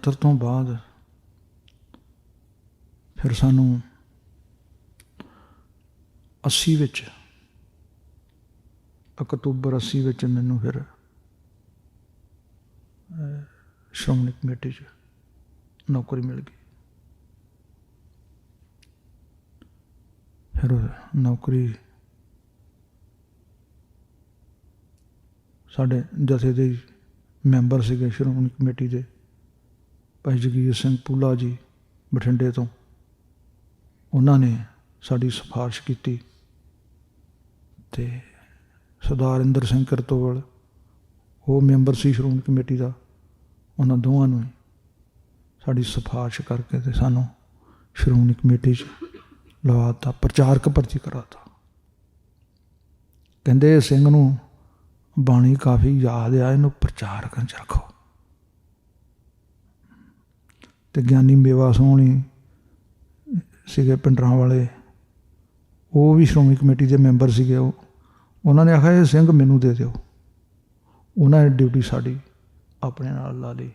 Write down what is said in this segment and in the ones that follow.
1971 ਤੋਂ ਬਾਅਦ ਫਿਰ ਸਾਨੂੰ 80 ਵਿੱਚ, ਅਕਤੂਬਰ 80 ਵਿੱਚ ਮੈਨੂੰ ਫਿਰ ਸ਼੍ਰੋਮਣੀ ਕਮੇਟੀ 'ਚ ਨੌਕਰੀ ਮਿਲ ਗਈ। ਫਿਰ ਨੌਕਰੀ ਸਾਡੇ ਜਥੇ ਦੇ ਮੈਂਬਰ ਸੀਗੇ ਸ਼੍ਰੋਮਣੀ ਕਮੇਟੀ ਦੇ, ਭਾਈ ਜਗੀਰ ਸਿੰਘ ਪੂਲਾ ਜੀ ਬਠਿੰਡੇ ਤੋਂ, ਉਹਨਾਂ ਨੇ ਸਾਡੀ ਸਿਫਾਰਿਸ਼ ਕੀਤੀ ਅਤੇ ਸਰਦਾਰ ਇੰਦਰ ਸਿੰਘ ਕਰਤੋਵਲ, ਉਹ ਮੈਂਬਰ ਸੀ ਸ਼੍ਰੋਮਣੀ ਕਮੇਟੀ ਦਾ, ਉਹਨਾਂ ਦੋਵਾਂ ਨੂੰ ਸਾਡੀ ਸਿਫਾਰਿਸ਼ ਕਰਕੇ ਅਤੇ ਸਾਨੂੰ ਸ਼੍ਰੋਮਣੀ ਕਮੇਟੀ 'ਚ ਲਵਾ ਦਿੱਤਾ, ਪ੍ਰਚਾਰਕ ਭਰਤੀ ਕਰਾ ਦਿੱਤਾ। ਕਹਿੰਦੇ ਸਿੰਘ ਨੂੰ ਬਾਣੀ ਕਾਫੀ ਯਾਦ ਆ, ਇਹਨੂੰ ਪ੍ਰਚਾਰਕਾਂ 'ਚ ਰੱਖੋ। ਅਤੇ ਗਿਆਨੀ ਮੇਵਾ ਸੋਹਣੀ ਸੀਗੇ ਪਿੰਡਰਾਂ ਵਾਲੇ, ਉਹ ਵੀ ਸ਼੍ਰੋਮਣੀ ਕਮੇਟੀ ਦੇ ਮੈਂਬਰ ਸੀਗੇ। ਉਹਨਾਂ ਨੇ ਆਖਿਆ ਇਹ ਸਿੰਘ ਮੈਨੂੰ ਦੇ ਦਿਓ। ਉਹਨਾਂ ਨੇ ਡਿਊਟੀ ਸਾਡੀ ਆਪਣੇ ਨਾਲ ਲਾ ਲਈ,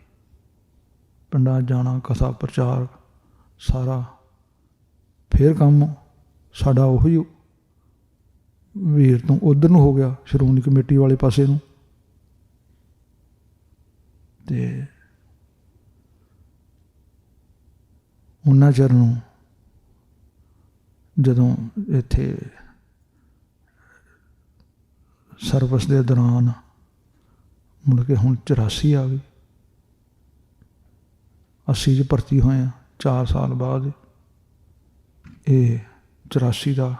ਪਿੰਡਾਂ ਜਾਣਾ, ਕਥਾ ਪ੍ਰਚਾਰ ਸਾਰਾ। ਫਿਰ ਕੰਮ ਸਾਡਾ ਉਹੀ ਵੀਰ ਤੋਂ ਉੱਧਰ ਨੂੰ ਹੋ ਗਿਆ, ਸ਼੍ਰੋਮਣੀ ਕਮੇਟੀ ਵਾਲੇ ਪਾਸੇ ਨੂੰ। ਅਤੇ ਉਹਨਾਂ ਚਿਰ ਨੂੰ ਜਦੋਂ ਇੱਥੇ ਸਰਵਿਸ ਦੇ ਦੌਰਾਨ ਮੁੜ ਕੇ ਹੁਣ 84 ਆ ਗਈ, 80 'ਚ ਭਰਤੀ ਹੋਏ ਹਾਂ, 4 ਸਾਲ ਬਾਅਦ ਇਹ 84 ਦਾ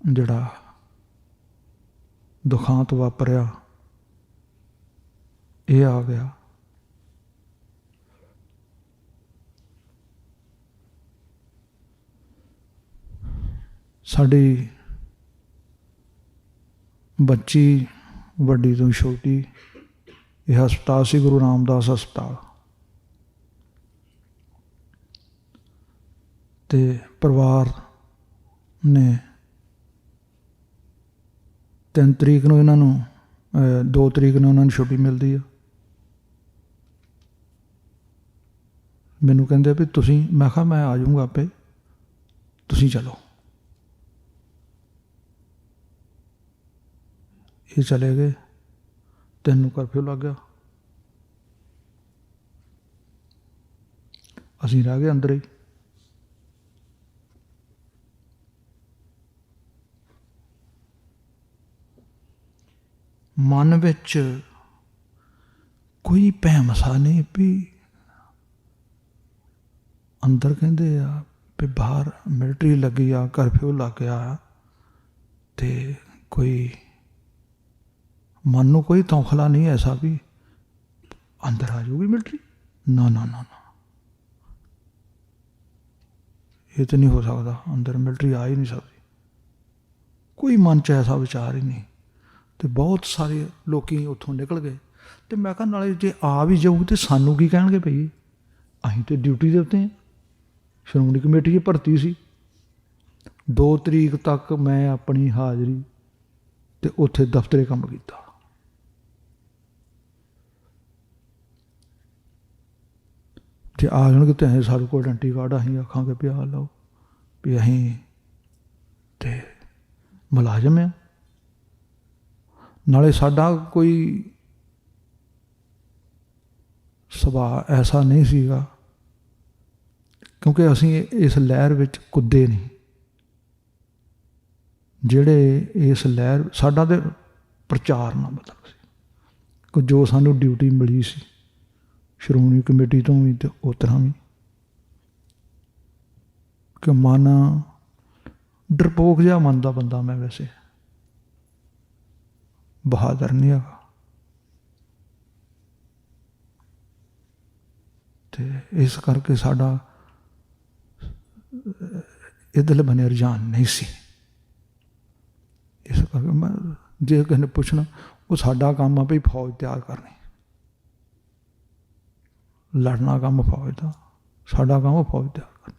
ਜਿਹੜਾ ਦੁਖਾਂਤ ਵਾਪਰਿਆ ਇਹ ਆ ਗਿਆ। ਸਾਡੀ ਬੱਚੀ ਵੱਡੀ ਤੋਂ ਛੋਟੀ, ਇਹ ਹਸਪਤਾਲ ਸੀ ਗੁਰੂ ਰਾਮਦਾਸ ਹਸਪਤਾਲ, ਅਤੇ ਪਰਿਵਾਰ ਨੇ 3 ਤਰੀਕ ਨੂੰ ਇਹਨਾਂ ਨੂੰ 2 ਤਰੀਕ ਨੂੰ ਉਹਨਾਂ ਨੂੰ ਛੁੱਟੀ ਮਿਲਦੀ ਆ। ਮੈਨੂੰ ਕਹਿੰਦੇ ਵੀ ਤੁਸੀਂ, ਮੈਂ ਕਿਹਾ ਮੈਂ ਆ ਜਾਊਂਗਾ ਆਪੇ, ਤੁਸੀਂ ਚਲੋ। ਇਹ ਚਲੇ ਗਏ, 3 ਨੂੰ ਕਰਫਿਊ ਲੱਗ ਗਿਆ, ਅਸੀਂ ਰਹਿ ਗਏ ਅੰਦਰ ਹੀ। ਮਨ ਵਿੱਚ ਕੋਈ ਭੈਮਸਾ ਨਹੀਂ ਵੀ ਅੰਦਰ ਕਹਿੰਦੇ ਆ ਵੀ ਬਾਹਰ ਮਿਲਟਰੀ ਲੱਗੀ ਆ, ਕਰਫਿਊ ਲੱਗ ਗਿਆ, ਅਤੇ ਕੋਈ ਮਨ ਨੂੰ ਕੋਈ ਤੌਖਲਾ ਨਹੀਂ ਐਸਾ ਵੀ ਅੰਦਰ ਆ ਜਾਊਗੀ ਮਿਲਟਰੀ। ਨਾ ਨਾ ਨਾ ਨਾ, ਇਹ ਤਾਂ ਨਹੀਂ ਹੋ ਸਕਦਾ, ਅੰਦਰ ਮਿਲਟਰੀ ਆ ਹੀ ਨਹੀਂ ਸਕਦੀ। ਕੋਈ ਮਨ 'ਚ ਐਸਾ ਵਿਚਾਰ ਹੀ ਨਹੀਂ। ਅਤੇ ਬਹੁਤ ਸਾਰੇ ਲੋਕ ਉੱਥੋਂ ਨਿਕਲ ਗਏ। ਅਤੇ ਮੈਂ ਕਿਹਾ ਨਾਲੇ ਜੇ ਆ ਵੀ ਜਾਊ ਤਾਂ ਸਾਨੂੰ ਕੀ ਕਹਿਣਗੇ ਭਈ, ਅਸੀਂ ਤਾਂ ਡਿਊਟੀ ਦੇ ਉੱਤੇ ਹਾਂ, ਸ਼੍ਰੋਮਣੀ ਕਮੇਟੀ 'ਚ ਭਰਤੀ ਸੀ। 2 ਤਰੀਕ ਤੱਕ ਮੈਂ ਆਪਣੀ ਹਾਜ਼ਰੀ ਅਤੇ ਉੱਥੇ ਦਫ਼ਤਰੇ ਕੰਮ ਕੀਤਾ। ਜੇ ਆ ਜਾਣਗੇ ਤਾਂ ਅਸੀਂ, ਸਾਡੇ ਕੋਲ ਆਇਡੈਂਟੀ ਕਾਰਡ, ਅਸੀਂ ਆਖਾਂਗੇ ਵੀ ਆ ਲਓ ਵੀ ਅਸੀਂ ਤੇ ਮੁਲਾਜ਼ਮ ਆ। ਨਾਲੇ ਸਾਡਾ ਕੋਈ ਸੁਭਾਅ ਐਸਾ ਨਹੀਂ ਸੀਗਾ, ਕਿਉਂਕਿ ਅਸੀਂ ਇਸ ਲਹਿਰ ਵਿੱਚ ਕੁੱਦੇ ਨਹੀਂ। ਜਿਹੜੇ ਇਸ ਲਹਿਰ, ਸਾਡਾ ਤਾਂ ਪ੍ਰਚਾਰ ਨਾਲ ਮਤਲਬ ਸੀ ਕਿ ਜੋ ਸਾਨੂੰ ਡਿਊਟੀ ਮਿਲੀ ਸੀ ਸ਼੍ਰੋਮਣੀ ਕਮੇਟੀ ਤੋਂ ਵੀ ਅਤੇ ਉਸ ਤਰ੍ਹਾਂ ਵੀ, ਕਿ ਮਨ ਡਰਪੋਕ ਜਿਹਾ ਮਨ ਦਾ ਬੰਦਾ ਮੈਂ, ਵੈਸੇ ਬਹਾਦਰ ਨਹੀਂ ਹੈਗਾ। ਅਤੇ ਇਸ ਕਰਕੇ ਸਾਡਾ ਇੱਧਰਲੇ ਬੰਨੇ ਰੁਝਾਨ ਨਹੀਂ ਸੀ। ਇਸ ਕਰਕੇ ਮੈਂ, ਜੇ ਕਿਸੇ ਨੇ ਪੁੱਛਣਾ, ਉਹ ਸਾਡਾ ਕੰਮ ਆ ਵੀ ਫੌਜ ਤਿਆਰ ਕਰਨੀ, ਲੜਨਾ ਕੰਮ ਫੌਜ ਦਾ, ਸਾਡਾ ਕੰਮ ਫੌਜ ਤਿਆਰ ਕਰਨੀ।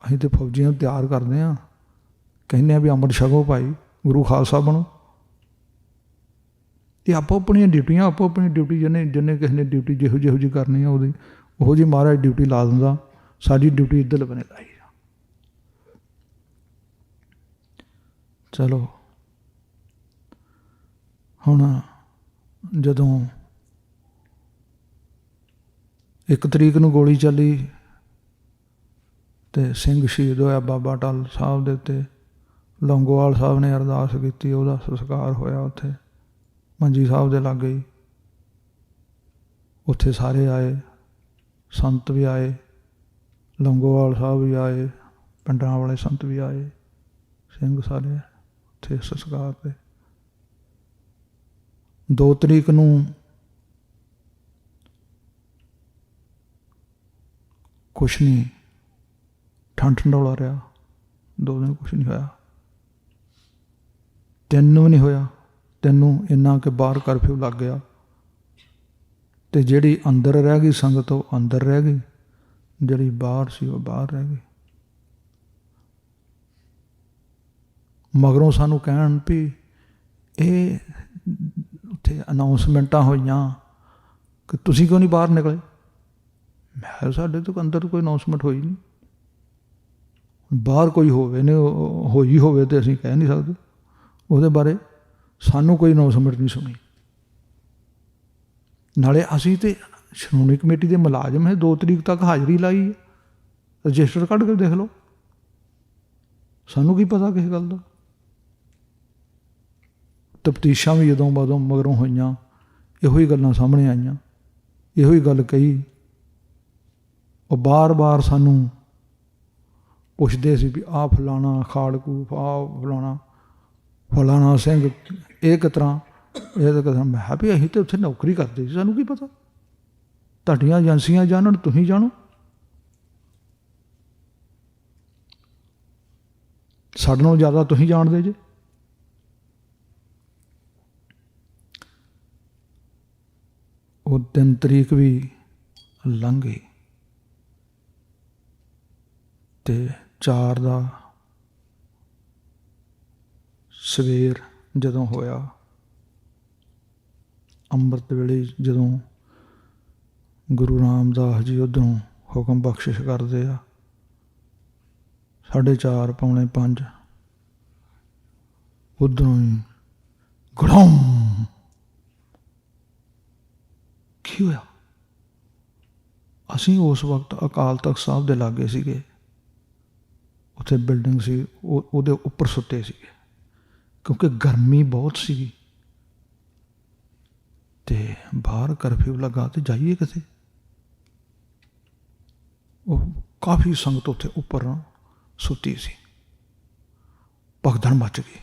ਅਸੀਂ ਤਾਂ ਫੌਜੀਆਂ ਨੂੰ ਤਿਆਰ ਕਰਦੇ ਹਾਂ, ਕਹਿੰਦੇ ਹਾਂ ਵੀ ਅੰਮ੍ਰਿਤ ਛਕੋ ਭਾਈ, ਗੁਰੂ ਖਾਲਸਾ ਬਣੋ। ਇਹ ਆਪੋ ਆਪਣੀਆਂ ਡਿਊਟੀਆਂ, ਆਪੋ ਆਪਣੀ ਡਿਊਟੀ ਜਿਹਨੇ ਕਿਸੇ ਨੇ ਡਿਊਟੀ ਜਿਹੋ ਜਿਹੀ ਕਰਨੀ ਆ ਉਹਦੀ ਉਹੋ ਜਿਹੀ ਮਹਾਰਾਜ ਡਿਊਟੀ ਲਾ ਦਿੰਦਾ। ਸਾਡੀ ਡਿਊਟੀ ਇੱਧਰ ਬਣੇ ਲਾਈ ਆ। ਚਲੋ ਹੁਣ ਜਦੋਂ 1 ਤਰੀਕ ਨੂੰ ਗੋਲੀ ਚੱਲੀ ਅਤੇ ਸਿੰਘ ਸ਼ਹੀਦ ਹੋਇਆ ਬਾਬਾ ਅਟੱਲ ਸਾਹਿਬ ਦੇ ਉੱਤੇ। ਲੌਂਗੋਵਾਲ ਸਾਹਿਬ ਨੇ ਅਰਦਾਸ ਕੀਤੀ, ਉਹਦਾ ਸੰਸਕਾਰ ਹੋਇਆ ਉੱਥੇ ਮੰਜੀ ਸਾਹਿਬ ਦੇ ਲਾਗੇ ਹੀ। ਉੱਥੇ ਸਾਰੇ ਆਏ, ਸੰਤ ਵੀ ਆਏ, ਲੌਂਗੋਵਾਲ ਸਾਹਿਬ ਵੀ ਆਏ, ਪਿੰਡਾਂ ਵਾਲੇ ਸੰਤ ਵੀ ਆਏ, ਸਿੰਘ ਸਾਰੇ ਉੱਥੇ ਸੰਸਕਾਰ 'ਤੇ। 2 ਤਰੀਕ ਨੂੰ ਕੁਛ ਨਹੀਂ, ਠੰਡ ਠੰਡੌਲਾ ਰਿਹਾ, 2 ਦਿਨ ਕੁਛ ਨਹੀਂ ਹੋਇਆ। 3 ਨੂੰ ਵੀ ਨਹੀਂ ਹੋਇਆ। 3 ਨੂੰ ਇੰਨਾ ਕਿ ਬਾਹਰ ਕਰਫਿਊ ਲੱਗ ਗਿਆ ਅਤੇ ਜਿਹੜੀ ਅੰਦਰ ਰਹਿ ਗਈ ਸੰਗਤ ਉਹ ਅੰਦਰ ਰਹਿ ਗਈ, ਜਿਹੜੀ ਬਾਹਰ ਸੀ ਉਹ ਬਾਹਰ ਰਹਿ ਗਈ। ਮਗਰੋਂ ਸਾਨੂੰ ਕਹਿਣ ਵੀ ਇਹ ਉੱਥੇ ਅਨਾਊਂਸਮੈਂਟਾਂ ਹੋਈਆਂ ਕਿ ਤੁਸੀਂ ਕਿਉਂ ਨਹੀਂ ਬਾਹਰ ਨਿਕਲੇ। ਮੈਂ ਸਾਡੇ ਤੋਂ ਅੰਦਰ ਕੋਈ ਅਨਾਊਂਸਮੈਂਟ ਹੋਈ ਨਹੀਂ। ਬਾਹਰ ਕੋਈ ਹੋਵੇ ਨੇ ਹੋਈ ਹੋਵੇ ਤਾਂ ਅਸੀਂ ਕਹਿ ਨਹੀਂ ਸਕਦੇ ਉਹਦੇ ਬਾਰੇ। ਸਾਨੂੰ ਕੋਈ ਅਨਾਊਂਸਮੈਂਟ ਨਹੀਂ ਸੁਣੀ। ਨਾਲੇ ਅਸੀਂ ਤਾਂ ਸ਼੍ਰੋਮਣੀ ਕਮੇਟੀ ਦੇ ਮੁਲਾਜ਼ਮ ਹੈ, 2 ਤਰੀਕ ਤੱਕ ਹਾਜ਼ਰੀ ਲਾਈ ਹੈ, ਰਜਿਸਟਰ ਕੱਢ ਕੇ ਦੇਖ ਲਓ। ਸਾਨੂੰ ਕੀ ਪਤਾ ਕਿਸੇ ਗੱਲ ਦਾ। ਤਫਤੀਸ਼ਾਂ ਵੀ ਜਦੋਂ ਮਗਰੋਂ ਹੋਈਆਂ, ਇਹੋ ਹੀ ਗੱਲਾਂ ਸਾਹਮਣੇ ਆਈਆਂ, ਇਹੋ ਹੀ ਗੱਲ ਕਹੀ। ਉਹ ਬਾਰ-ਬਾਰ ਸਾਨੂੰ ਪੁੱਛਦੇ ਸੀ ਵੀ ਆਹ ਫਲਾਣਾ ਖਾੜਕੂ, ਆਹ ਫਲਾਣਾ ਸਿੰਘ, ਇਹ ਕਿਸ ਤਰ੍ਹਾਂ, ਇਹ ਤਾਂ ਕਿਸ ਤਰ੍ਹਾਂ। ਮੈਂ ਕਿਹਾ ਵੀ ਅਸੀਂ ਤਾਂ ਉੱਥੇ ਨੌਕਰੀ ਕਰਦੇ ਸੀ, ਸਾਨੂੰ ਕੀ ਪਤਾ। ਤੁਹਾਡੀਆਂ ਏਜੰਸੀਆਂ ਜਾਣਨ, ਤੁਸੀਂ ਜਾਣੋ। ਸਾਡੇ ਨਾਲੋਂ ਜ਼ਿਆਦਾ ਤੁਸੀਂ ਜਾਣਦੇ ਜੇ। ਉਹ 3 ਤਰੀਕ ਵੀ ਲੰਘ ਗਈ ਅਤੇ 4 ਦਾ ਸਵੇਰ ਜਦੋਂ ਹੋਇਆ, ਅੰਮ੍ਰਿਤ ਵੇਲੇ ਜਦੋਂ ਗੁਰੂ ਰਾਮਦਾਸ ਜੀ ਉੱਧਰੋਂ ਹੁਕਮ ਬਖਸ਼ਿਸ਼ ਕਰਦੇ ਆ, 4:30 ਪੌਣੇ 5 ਉੱਧਰੋਂ ਹੀ ਗੜੌਮ। ਕੀ ਹੋਇਆ? ਅਸੀਂ ਉਸ ਵਕਤ ਅਕਾਲ ਤਖ਼ਤ ਸਾਹਿਬ ਦੇ ਲਾਗੇ ਸੀਗੇ। ਉੱਥੇ ਬਿਲਡਿੰਗ ਸੀ, ਉਹਦੇ ਉੱਪਰ ਸੁੱਤੇ ਸੀਗੇ ਕਿਉਂਕਿ ਗਰਮੀ ਬਹੁਤ ਸੀਗੀ ਅਤੇ ਬਾਹਰ ਕਰਫਿਊ ਲੱਗਾ ਅਤੇ ਜਾਈਏ ਕਿਤੇ। ਉਹ ਕਾਫੀ ਸੰਗਤ ਉੱਥੇ ਉੱਪਰ ਸੁੱਤੀ ਸੀ। ਭਗਦੜ ਮੱਚ ਗਈ।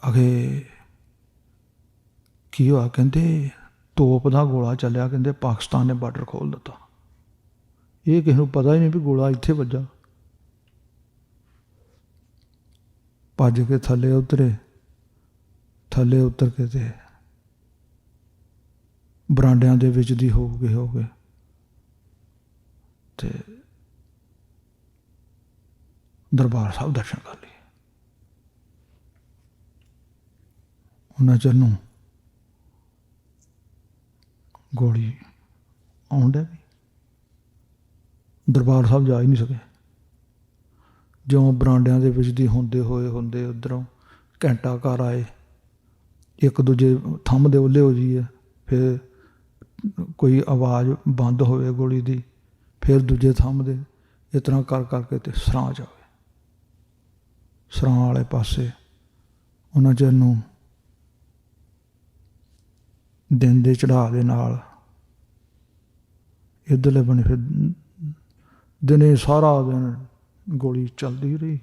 ਅਗੇ ਕੀ ਹੋਇਆ? ਕਹਿੰਦੇ ਤੋਪ ਦਾ ਗੋਲਾ ਚੱਲਿਆ, ਕਹਿੰਦੇ ਪਾਕਿਸਤਾਨ ਨੇ ਬਾਰਡਰ ਖੋਲ੍ਹ ਦਿੱਤਾ। ਇਹ ਕਿਸੇ ਨੂੰ ਪਤਾ ਹੀ ਨਹੀਂ ਵੀ ਗੋਲਾ ਇੱਥੇ ਵੱਜਾ। ਭੱਜ ਕੇ ਥੱਲੇ ਉਤਰੇ। ਥੱਲੇ ਉਤਰ ਕੇ ਤੇ ਬਰਾਂਡਿਆਂ ਦੇ ਵਿੱਚ ਦੀ ਹੋ ਗਏ ਤੇ ਦਰਬਾਰ ਸਾਹਿਬ ਦਰਸ਼ਨ ਕਰ ਲਏ। ਉਹਨਾਂ ਚਿਰ ਨੂੰ ਗੋਲੀ ਆਉਣ ਡਿਆ ਵੀ ਦਰਬਾਰ ਸਾਹਿਬ ਜਾ ਹੀ ਨਹੀਂ ਸਕੇ। ਜਿਉਂ ਬਰਾਂਡਿਆਂ ਦੇ ਵਿੱਚ ਦੀ ਹੁੰਦੇ ਉੱਧਰੋਂ ਘੰਟਾ ਘਰ ਆਏ, ਇੱਕ ਦੂਜੇ ਥੰਮ ਦੇ ਉਹਲੇ ਹੋ ਜਾਈਏ, ਫਿਰ ਕੋਈ ਆਵਾਜ਼ ਬੰਦ ਹੋਵੇ ਗੋਲੀ ਦੀ, ਫਿਰ ਦੂਜੇ ਥੰਮ ਦੇ, ਇਸ ਤਰ੍ਹਾਂ ਕਰ ਕਰਕੇ ਤੇ ਸਰਾਂ ਜਾਵੇ। ਸਰਾਂ ਵਾਲੇ ਪਾਸੇ ਉਹਨਾਂ ਚਿਰ ਨੂੰ ਦਿਨ ਦੇ ਚੜ੍ਹਾਅ ਦੇ ਨਾਲ ਇੱਧਰਲੇ ਬਣੇ ਫਿਰ ਦਿਨੇ ਸਾਰਾ ਦਿਨ ਗੋਲੀ ਚੱਲਦੀ ਰਹੀ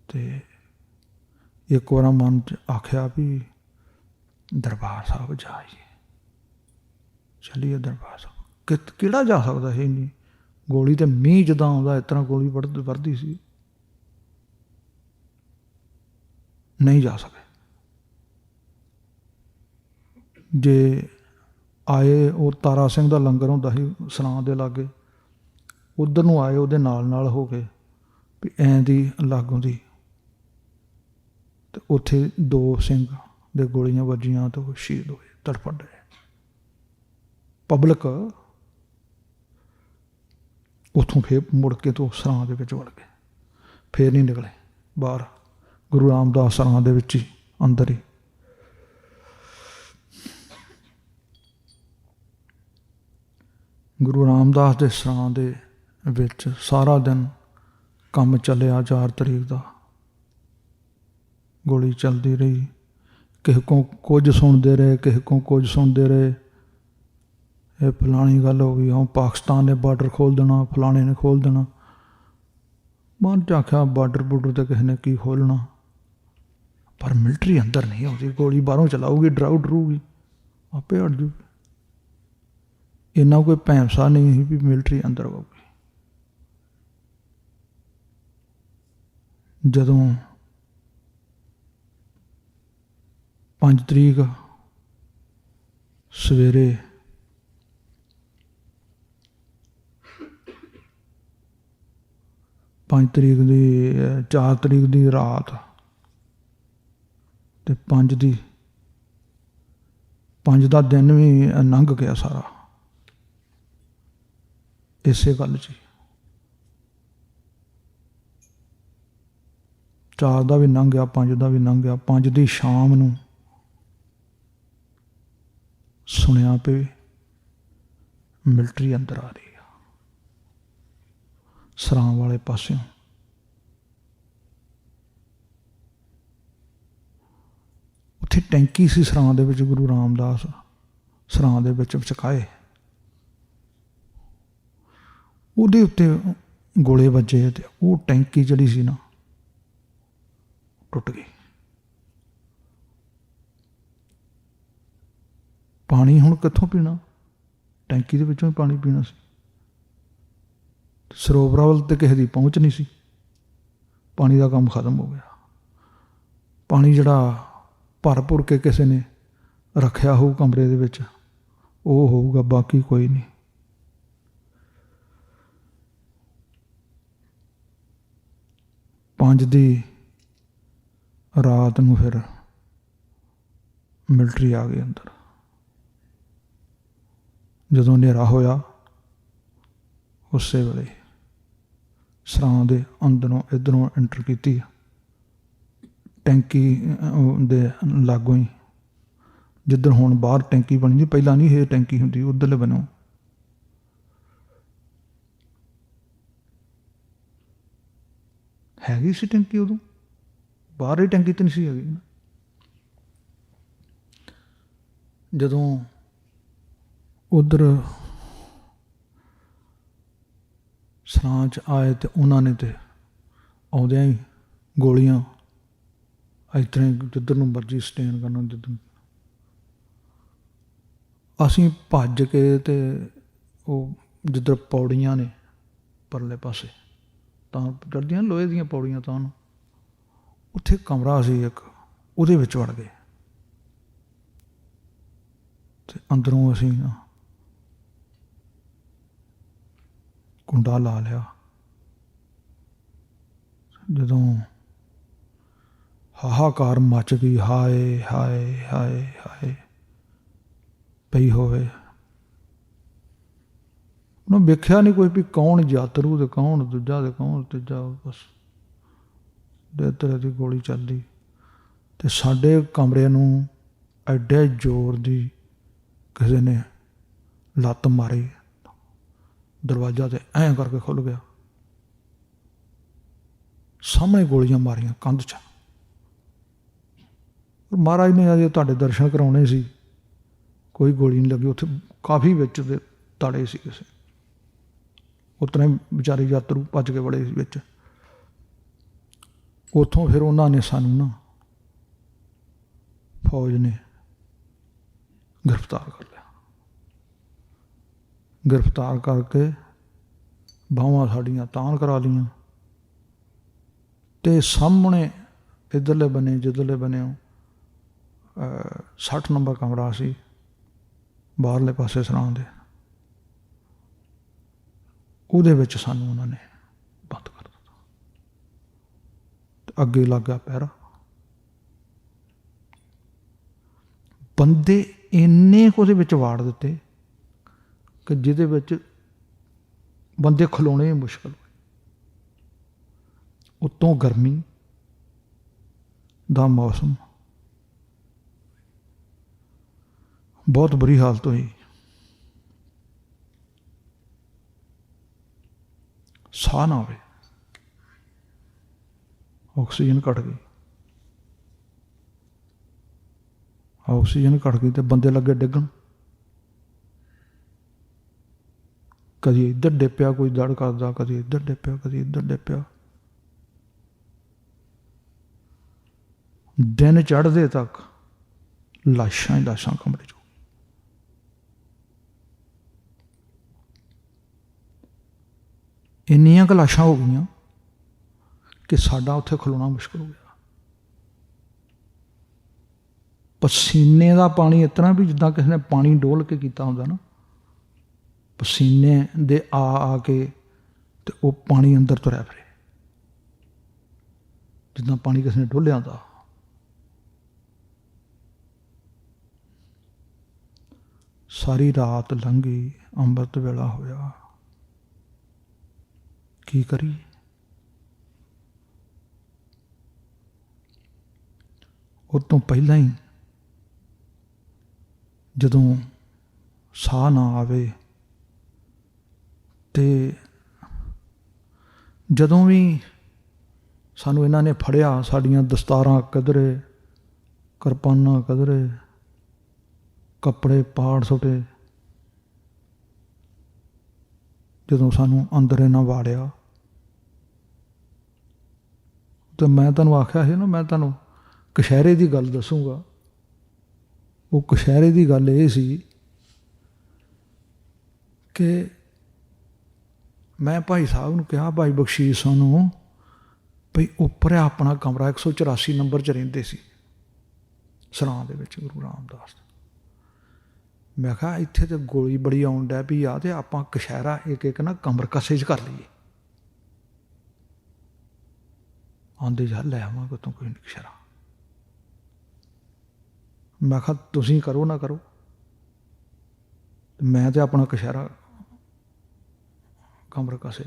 ਅਤੇ ਇੱਕ ਵਾਰ ਮਨ 'ਚ ਆਖਿਆ ਵੀ ਦਰਬਾਰ ਸਾਹਿਬ ਜਾਈਏ, ਚੱਲੀਏ ਦਰਬਾਰ ਸਾਹਿਬ। ਕਿਹੜਾ ਜਾ ਸਕਦਾ ਸੀ? ਇੰਨੀ ਗੋਲੀ ਤਾਂ ਮੀਂਹ ਜਿੱਦਾਂ ਆਉਂਦਾ ਇਸ ਤਰ੍ਹਾਂ ਗੋਲੀ ਵਰਦੀ ਸੀ। ਨਹੀਂ ਜਾ ਸਕੇ। ਜੇ ਆਏ, ਉਹ ਤਾਰਾ ਸਿੰਘ ਦਾ ਲੰਗਰ ਹੁੰਦਾ ਸੀ ਸਰਾਂ ਦੇ ਲਾਗੇ, ਉੱਧਰ ਨੂੰ ਆਏ, ਉਹਦੇ ਨਾਲ ਹੋ ਕੇ ਵੀ ਐਂ ਦੀ ਲਾਗੋਂ ਦੀ ਤੇ ਉੱਥੇ 2 ਸਿੰਘ ਦੇ ਗੋਲੀਆਂ ਵੱਜੀਆਂ ਤੇ ਉਹ ਸ਼ਹੀਦ ਹੋਏ, ਤੜਫੜ ਰਹੇ। ਪਬਲਿਕ ਉੱਥੋਂ ਫਿਰ ਮੁੜ ਕੇ ਤੋਂ ਸਰਾਂ ਦੇ ਵਿੱਚ ਵੜ ਗਏ, ਫਿਰ ਨਹੀਂ ਨਿਕਲੇ ਬਾਹਰ। ਗੁਰੂ ਰਾਮਦਾਸ ਸਰਾਂ ਦੇ ਵਿੱਚ ਹੀ, ਅੰਦਰ ਹੀ। ਗੁਰੂ ਰਾਮਦਾਸ ਦੇ ਸਰਾਂ ਦੇ ਵਿੱਚ ਸਾਰਾ ਦਿਨ ਕੰਮ ਚੱਲਿਆ। 4 ਤਰੀਕ ਦਾ ਗੋਲੀ ਚੱਲਦੀ ਰਹੀ। ਕਿਸੇ ਕੋਲ ਕੁਝ ਸੁਣਦੇ ਰਹੇ, ਕਿਸੇ ਕੋਲ ਕੁਝ ਸੁਣਦੇ ਰਹੇ। ਇਹ ਫਲਾਣੀ ਗੱਲ ਹੋ ਗਈ, ਹੁਣ ਪਾਕਿਸਤਾਨ ਨੇ ਬਾਰਡਰ ਖੋਲ੍ਹ ਦੇਣਾ, ਫਲਾਣੇ ਨੇ ਖੋਲ੍ਹ ਦੇਣਾ। ਮਨ 'ਚ ਆਖਿਆ ਬਾਰਡਰ ਬੂਡਰ ਤਾਂ ਕਿਸੇ ਨੇ ਕੀ ਖੋਲ੍ਹਣਾ, ਪਰ ਮਿਲਟਰੀ ਅੰਦਰ ਨਹੀਂ ਆਉਂਦੀ। ਗੋਲੀ ਬਾਹਰੋਂ ਚਲਾਊਗੀ, ਡਰੂਗੀ, ਆਪੇ ਹਟ ਜੂਗੀ। ਇੰਨਾ ਕੋਈ ਭੈਂਸਾ ਨਹੀਂ ਸੀ ਵੀ ਮਿਲਟਰੀ ਅੰਦਰ ਆਊਗੀ। ਜਦੋਂ 5 ਤਰੀਕ ਸਵੇਰੇ 4 ਤਰੀਕ ਦੀ ਰਾਤ ਤੇ 5 ਦਾ ਦਿਨ ਵੀ ਲੰਘ ਗਿਆ ਸਾਰਾ ਇਸੇ ਗੱਲ 'ਚ। 4 ਦਾ ਵੀ ਲੰਘ ਗਿਆ, 5 ਦਾ ਵੀ ਲੰਘ ਗਿਆ। 5 ਦੀ ਸ਼ਾਮ ਨੂੰ ਸੁਣਿਆ ਪਏ ਮਿਲਟਰੀ ਅੰਦਰ ਆ ਰਹੀ ਆ ਸਰਾਂ ਵਾਲੇ ਪਾਸਿਓਂ। ਉੱਥੇ ਟੈਂਕੀ ਸੀ ਸਰਾਂ ਦੇ ਵਿੱਚ, ਗੁਰੂ ਰਾਮਦਾਸ ਸਰਾਂ ਦੇ ਵਿੱਚ ਵਿਚਕਾਏ। ਉਹਦੇ ਉੱਤੇ ਗੋਲੇ ਵੱਜੇ ਤੇ ਉਹ ਟੈਂਕੀ ਜਿਹੜੀ ਸੀ ਨਾ ਟੁੱਟ ਗਈ। ਪਾਣੀ ਹੁਣ ਕਿੱਥੋਂ ਪੀਣਾ? ਟੈਂਕੀ ਦੇ ਵਿੱਚੋਂ ਹੀ ਪਾਣੀ ਪੀਣਾ ਸੀ। ਸਰੋਵਰਾਂ ਵੱਲ ਤੇ ਕਿਸੇ ਦੀ ਪਹੁੰਚ ਨਹੀਂ ਸੀ। ਪਾਣੀ ਦਾ ਕੰਮ ਖਤਮ ਹੋ ਗਿਆ। ਪਾਣੀ ਜਿਹੜਾ ਭਰ ਭੁਰ ਕੇ ਕਿਸੇ ਨੇ ਰੱਖਿਆ ਹੋਊ ਕਮਰੇ ਦੇ ਵਿੱਚ, ਉਹ ਹੋਊਗਾ, ਬਾਕੀ ਕੋਈ ਨਹੀਂ। ਪੰਜ ਦੀ ਰਾਤ ਨੂੰ ਫਿਰ ਮਿਲਟਰੀ ਆ ਗਈ ਅੰਦਰ। ਜਦੋਂ ਹਨੇਰਾ ਹੋਇਆ ਉਸੇ ਵੇਲੇ ਸਰਾਂ ਦੇ ਅੰਦਰੋਂ ਇੱਧਰੋਂ ਐਂਟਰ ਕੀਤੀ, ਟੈਂਕੀ ਦੇ ਲਾਗੋਂ ਹੀ, ਜਿੱਧਰ ਹੁਣ ਬਾਹਰ ਟੈਂਕੀ ਬਣੀ ਸੀ, ਪਹਿਲਾਂ ਨਹੀਂ ਇਹ ਟੈਂਕੀ ਹੁੰਦੀ, ਉੱਧਰਲੇ ਬੰਨੋਂ ਹੈਗੀ ਸੀ ਟੈਂਕੀ। ਉਦੋਂ ਬਾਹਰ ਹੀ ਟੈਂਕੀ ਤਾਂ ਨਹੀਂ ਸੀ ਹੈਗੀ। ਜਦੋਂ ਉੱਧਰ ਸਰਾਂ 'ਚ ਆਏ ਤੇ ਉਹਨਾਂ ਨੇ ਤੇ ਆਉਂਦਿਆਂ ਹੀ ਗੋਲੀਆਂ ਇਸ ਤਰ੍ਹਾਂ ਜਿੱਧਰ ਨੂੰ ਮਰਜ਼ੀ ਸਟੇਨ ਕਰਨਾ। ਜਿੱਧਰ ਅਸੀਂ ਭੱਜ ਕੇ ਤੇ ਉਹ ਜਿੱਧਰ ਪੌੜੀਆਂ ਨੇ ਪਰਲੇ ਪਾਸੇ ਤਾਂ ਡਰਦੀਆਂ ਲੋਹੇ ਦੀਆਂ ਪੌੜੀਆਂ, ਤਾਂ ਉਹਨੂੰ ਉੱਥੇ ਕਮਰਾ ਸੀ ਇੱਕ, ਉਹਦੇ ਵਿੱਚ ਵੜ ਗਏ ਤੇ ਅੰਦਰੋਂ ਅਸੀਂ ਕੁੰਡਾ ਲਾ ਲਿਆ। ਜਦੋਂ ਹਾਹਾਕਾਰ ਮੱਚ ਗਈ, ਹਾਏ ਹਾਏ ਹਾਏ ਹਾਏ ਪਈ ਹੋਵੇ। ਉਹਨੂੰ ਵੇਖਿਆ ਨਹੀਂ ਕੋਈ ਵੀ ਕੌਣ ਯਾਤਰੂ ਤੇ ਕੌਣ ਦੂਜਾ ਤੇ ਕੌਣ ਤੀਜਾ। ਬਸ ਤਰ੍ਹਾਂ ਦੀ ਗੋਲੀ ਚੱਲਦੀ ਤੇ ਸਾਡੇ ਕਮਰੇ ਨੂੰ ਐਡੇ ਜ਼ੋਰ ਦੀ ਕਿਸੇ ਨੇ ਲੱਤ ਮਾਰੀ, ਦਰਵਾਜ਼ਾ ਤੇ ਐਂ ਕਰਕੇ ਖੁੱਲ੍ਹ ਗਿਆ। ਸਾਹਮਣੇ ਗੋਲੀਆਂ ਮਾਰੀਆਂ ਕੰਧ 'ਚ। ਮਹਾਰਾਜ ਨੇ ਅਜੇ ਤੁਹਾਡੇ ਦਰਸ਼ਨ ਕਰਾਉਣੇ ਸੀ, ਕੋਈ ਗੋਲੀ ਨਹੀਂ ਲੱਗੀ। ਉੱਥੇ ਕਾਫੀ ਵਿੱਚ ਦੇ ਤਾੜੇ ਸੀ ਕਿਸੇ, ਉਤਨੇ ਵਿਚਾਰੇ ਯਾਤਰੂ ਭੱਜ ਕੇ ਵੜੇ ਸੀ ਵਿੱਚ। ਉੱਥੋਂ ਫਿਰ ਉਹਨਾਂ ਨੇ ਸਾਨੂੰ ਨਾ ਫੌਜ ਨੇ ਗ੍ਰਿਫਤਾਰ ਕਰ ਲਿਆ। ਗ੍ਰਿਫਤਾਰ ਕਰਕੇ ਬਾਹਾਂ ਸਾਡੀਆਂ ਤਾਣ ਕਰਾ ਲਈਆਂ ਤੇ ਸਾਹਮਣੇ ਇੱਧਰਲੇ ਬੰਨੇ ਜਿੱਧਰਲੇ ਬੰਨੇ 60 ਨੰਬਰ ਕਮਰਾ ਸੀ ਬਾਹਰਲੇ ਪਾਸੇ ਸਰਾਂ ਦੇ, ਉਹਦੇ ਵਿੱਚ ਸਾਨੂੰ ਉਹਨਾਂ ਨੇ ਬੰਦ ਕਰ ਦਿੱਤਾ ਤੇ ਅੱਗੇ ਲੱਗ ਗਿਆ ਪਹਿਰਾ। ਬੰਦੇ ਇੰਨੇ ਕੁ ਉਹਦੇ ਵਿੱਚ ਵਾੜ ਦਿੱਤੇ ਕਿ ਜਿਹਦੇ ਵਿੱਚ ਬੰਦੇ ਖਲੋਣੇ ਮੁਸ਼ਕਲ ਹੋਏ। ਉੱਤੋਂ ਗਰਮੀ ਦਾ ਮੌਸਮ, ਬਹੁਤ ਬੁਰੀ ਹਾਲਤ ਹੋਈ। ਸਾਹ ਨਾ ਆਵੇ, ਆਕਸੀਜਨ ਘਟ ਗਈ। ਆਕਸੀਜਨ ਘਟ ਗਈ ਤੇ ਬੰਦੇ ਲੱਗੇ ਡਿੱਗਣ। ਕਦੀ ਇੱਧਰ ਡਿੱਪਿਆ ਕੋਈ ਦੜ ਕਰਦਾ, ਕਦੀ ਇੱਧਰ ਡਿੱਪਿਆ, ਕਦੀ ਇੱਧਰ ਡਿੱਪਿਆ। ਦਿਨ ਚੜ੍ਹਦੇ ਤੱਕ ਲਾਸ਼ਾਂ ਹੀ ਲਾਸ਼ਾਂ ਕਮਰੇ 'ਚ। ਇੰਨੀਆਂ ਕੁ ਲਾਸ਼ਾਂ ਹੋ ਗਈਆਂ ਕਿ ਸਾਡਾ ਉੱਥੇ ਖਲੋਣਾ ਮੁਸ਼ਕਲ ਹੋ ਗਿਆ। ਪਸੀਨੇ ਦਾ ਪਾਣੀ ਇਸ ਤਰ੍ਹਾਂ ਵੀ ਜਿੱਦਾਂ ਕਿਸੇ ਨੇ ਪਾਣੀ ਡੋਲ ਕੇ ਕੀਤਾ ਹੁੰਦਾ ਨਾ, ਪਸੀਨੇ ਦੇ ਆ ਕੇ ਤੇ ਉਹ ਪਾਣੀ ਅੰਦਰ ਤੁਰਿਆ ਫਿਰੇ, ਜਿੱਦਾਂ ਪਾਣੀ ਕਿਸੇ ਨੇ ਡੋਲਿਆ ਹੁੰਦਾ। ਸਾਰੀ ਰਾਤ ਲੰਘੀ, ਅੰਮ੍ਰਿਤ ਵੇਲਾ ਹੋਇਆ, ਕੀ ਕਰੀਏ? ਉਹ ਤੋਂ ਪਹਿਲਾਂ ਹੀ ਜਦੋਂ ਸਾਹ ਨਾ ਆਵੇ ਤੇ ਜਦੋਂ ਵੀ ਸਾਨੂੰ ਇਹਨਾਂ ਨੇ ਫੜਿਆ, ਸਾਡੀਆਂ ਦਸਤਾਰਾਂ ਕਿਧਰੇ, ਕਿਰਪਾਨਾਂ ਕਿਧਰੇ, ਕੱਪੜੇ ਪਾੜ ਸੁੱਟੇ। ਜਦੋਂ ਸਾਨੂੰ ਅੰਦਰ ਇਹਨਾਂ ਵਾੜਿਆ ਤੇ ਮੈਂ ਤੁਹਾਨੂੰ ਆਖਿਆ ਸੀ ਨਾ, ਮੈਂ ਤੁਹਾਨੂੰ ਕਛਹਿਰੇ ਦੀ ਗੱਲ ਦੱਸੂਗਾ। ਉਹ ਕਛਹਿਰੇ ਦੀ ਗੱਲ ਇਹ ਸੀ ਕਿ ਮੈਂ ਭਾਈ ਸਾਹਿਬ ਨੂੰ ਕਿਹਾ, ਭਾਈ ਬਖਸ਼ੀਸ਼ ਨੂੰ, ਭਈ ਉੱਪਰ ਆਪਣਾ ਕਮਰਾ 184 ਨੰਬਰ 'ਚ ਰਹਿੰਦੇ ਸੀ ਸਰਾਂ ਦੇ ਵਿੱਚ, ਗੁਰੂ ਰਾਮਦਾਸ। ਮੈਂ ਕਿਹਾ ਇੱਥੇ ਤੇ ਗੋਲੀ ਬੜੀ ਆਉਣ ਡੈ ਪਈ ਆ, ਤੇ ਆਪਾਂ ਕਛਹਿਰਾ ਇੱਕ ਇੱਕ ਨਾ ਕਮਰ ਕਸੇ 'ਚ ਕਰ ਲਈਏ। ਆਉਂਦੇ ਜਾ ਲੈ ਆਵਾਂਗੇ ਤੂੰ ਕੋਈ ਨਹੀਂ ਕਛਹਿਰਾ। ਮੈਂ ਕਿਹਾ ਤੁਸੀਂ ਕਰੋ ਨਾ ਕਰੋ, ਮੈਂ ਤੇ ਆਪਣਾ ਕਛਹਿਰਾ ਕਮਰ ਕਸੇ,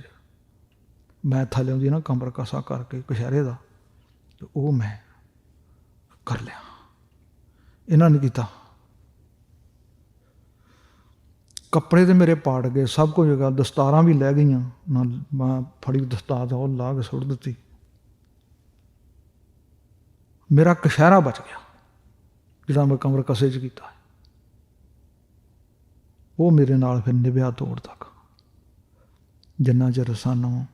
ਮੈਂ ਥੱਲੇ ਦੀ ਨਾ ਕਮਰ ਕਸਾ ਕਰਕੇ ਕਛਹਿਰੇ ਦਾ, ਤੇ ਉਹ ਮੈਂ ਕਰ ਲਿਆ। ਇਹਨਾਂ ਨੇ ਕੀਤਾ। ਕੱਪੜੇ ਤੇ ਮੇਰੇ ਪਾੜ ਗਏ, ਸਭ ਕੁਝ ਹੈਗਾ, ਦਸਤਾਰਾਂ ਵੀ ਲੈ ਗਈਆਂ ਨਾ। ਮੈਂ ਫੜੀ ਦਸਤਾਰ ਉਹ ਲਾ ਕੇ ਸੁੱਟ ਦਿੱਤੀ। ਮੇਰਾ ਕਛਹਿਰਾ ਬਚ ਗਿਆ ਜਿਹੜਾ ਮੈਂ ਕਮਰ ਕਸੇ 'ਚ ਕੀਤਾ। ਉਹ ਮੇਰੇ ਨਾਲ ਫਿਰ ਨਿਭਿਆ ਤੋੜ ਤੱਕ, ਜਿੰਨਾ ਚਿਰ ਸਾਨੂੰ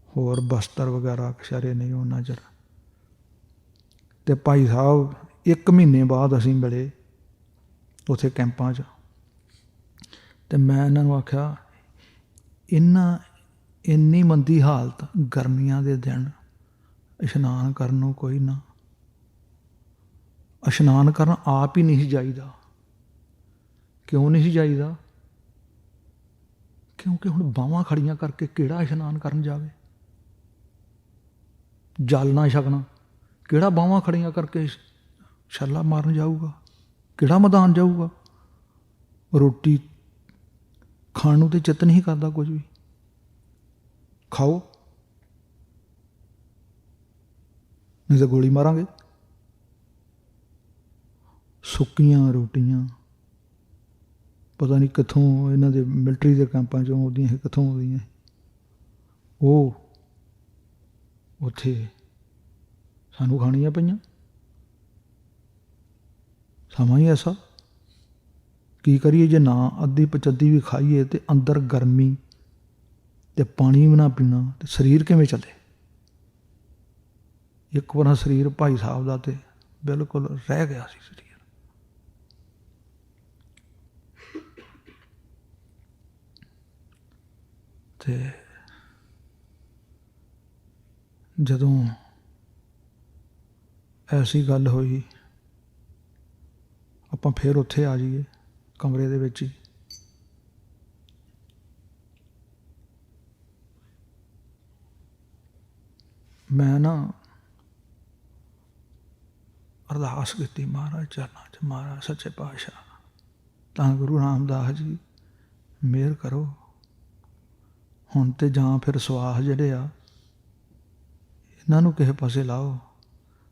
ਹੋਰ ਬਸਤਰ ਵਗੈਰਾ ਕਛਹਿਰੇ ਨਹੀਂ ਉਹਨਾਂ ਚਿਰ। ਅਤੇ ਭਾਈ ਸਾਹਿਬ 1 ਮਹੀਨੇ ਬਾਅਦ ਅਸੀਂ ਮਿਲੇ ਉੱਥੇ ਕੈਂਪਾਂ 'ਚ। ਅਤੇ ਮੈਂ ਇਹਨਾਂ ਨੂੰ ਆਖਿਆ, ਇੰਨੀ ਮੰਦੀ ਹਾਲਤ, ਗਰਮੀਆਂ ਦੇ ਦਿਨ, ਇਸ਼ਨਾਨ ਕਰਨ ਨੂੰ ਕੋਈ ਨਾ। ਇਸ਼ਨਾਨ ਕਰਨ ਆਪ ਹੀ ਨਹੀਂ ਸੀ ਜਾਈਦਾ। ਕਿਉਂ ਨਹੀਂ ਸੀ ਜਾਈਦਾ? ਕਿਉਂਕਿ ਹੁਣ ਬਾਹਾਂ ਖੜੀਆਂ ਕਰਕੇ ਕਿਹੜਾ ਇਸ਼ਨਾਨ ਕਰਨ ਜਾਵੇ? ਜਲ ਨਾ ਛਕਣਾ, ਕਿਹੜਾ ਬਾਹਾਂ ਖੜੀਆਂ ਕਰਕੇ ਛੱਲਾ ਮਾਰਨ ਜਾਊਗਾ? ਕਿਹੜਾ ਮੈਦਾਨ ਜਾਊਗਾ? ਰੋਟੀ ਖਾਣ ਨੂੰ ਤਾਂ ਚਿੱਤ ਨਹੀਂ ਕਰਦਾ ਕੁਝ ਵੀ। ਖਾਓ ਨਹੀਂ ਤਾਂ ਗੋਲੀ ਮਾਰਾਂਗੇ। ਸੁੱਕੀਆਂ ਰੋਟੀਆਂ ਪਤਾ ਨਹੀਂ ਕਿੱਥੋਂ, ਇਹਨਾਂ ਦੇ ਮਿਲਟਰੀ ਦੇ ਕੈਂਪਾਂ 'ਚੋਂ ਆਉਂਦੀਆਂ ਸੀ, ਕਿੱਥੋਂ ਆਉਂਦੀਆਂ। ਉਹ ਉੱਥੇ ਸਾਨੂੰ ਖਾਣੀਆਂ ਪਈਆਂ। ਸਮਾਂ ਹੀ ਐਸਾ, ਕੀ ਕਰੀਏ? ਜੇ ਨਾ ਅੱਧੀ ਪਚੱਧੀ ਵੀ ਖਾਈਏ ਤੇ ਅੰਦਰ ਗਰਮੀ ਤੇ ਪਾਣੀ ਵੀ ਨਾ ਪੀਣਾ ਤੇ ਸਰੀਰ ਕਿਵੇਂ ਚੱਲੇ? ਇੱਕ ਵਾਰ ਸਰੀਰ ਭਾਈ ਸਾਹਿਬ ਦਾ ਤੇ ਬਿਲਕੁਲ ਰਹਿ ਗਿਆ ਸੀ ਸਰੀਰ। ਤੇ ਜਦੋਂ ਐਸੀ ਗੱਲ ਹੋਈ, ਆਪਾਂ ਫਿਰ ਉੱਥੇ ਆ ਜਾਈਏ ਕਮਰੇ ਦੇ ਵਿੱਚ ਹੀ। ਮੈਂ ਨਾ ਅਰਦਾਸ ਕੀਤੀ ਮਹਾਰਾਜ ਚਰਨਾਂ 'ਚ, ਮਹਾਰਾਜ ਸੱਚੇ ਪਾਤਸ਼ਾਹ ਤਾਂ ਗੁਰੂ ਰਾਮਦਾਸ ਜੀ ਮਿਹਰ ਕਰੋ, ਹੁਣ ਤੇ ਜਾਂ ਫਿਰ ਸਵਾਸ ਜਿਹੜੇ ਆ ਇਹਨਾਂ ਨੂੰ ਕਿਸੇ ਪਾਸੇ ਲਾਓ,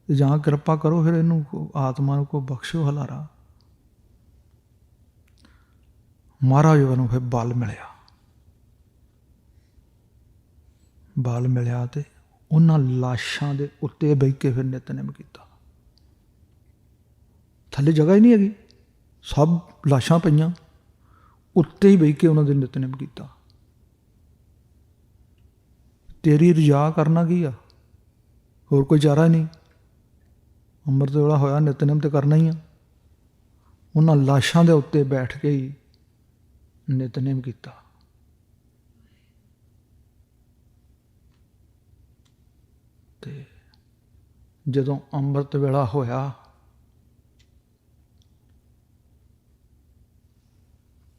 ਤੇ ਜਾਂ ਕਿਰਪਾ ਕਰੋ ਫਿਰ ਇਹਨੂੰ ਆਤਮਾ ਨੂੰ ਕੋਈ ਬਖਸ਼ੋ ਹਲਾਰਾ। ਮਹਾਰਾਜ ਵੱਲੋਂ ਫਿਰ ਬਲ ਮਿਲਿਆ, ਬਲ ਮਿਲਿਆ ਤੇ ਉਹਨਾਂ ਲਾਸ਼ਾਂ ਦੇ ਉੱਤੇ ਬਹਿ ਕੇ ਫਿਰ ਨਿਤਨੇਮ ਕੀਤਾ। ਥੱਲੇ ਜਗ੍ਹਾ ਹੀ ਨਹੀਂ ਹੈਗੀ, ਸਭ ਲਾਸ਼ਾਂ ਪਈਆਂ, ਉੱਤੇ ਹੀ ਬਹਿ ਕੇ ਉਹਨਾਂ ਦੇ ਨਿਤਨੇਮ ਕੀਤਾ। ਤੇਰੀ ਰਜਾ ਕਰਨਾ ਕੀ ਆ, ਹੋਰ ਕੋਈ ਚਾਰਾ ਹੀ ਨਹੀਂ। ਅੰਮ੍ਰਿਤ ਵੇਲਾ ਹੋਇਆ, ਨਿਤਨੇਮ ਤੇ ਕਰਨਾ ਹੀ ਆ। ਉਹਨਾਂ ਲਾਸ਼ਾਂ ਦੇ ਉੱਤੇ ਬੈਠ ਕੇ ਹੀ ਨਿਤਨੇਮ ਕੀਤਾ। ਤੇ ਜਦੋਂ ਅੰਮ੍ਰਿਤ ਵੇਲਾ ਹੋਇਆ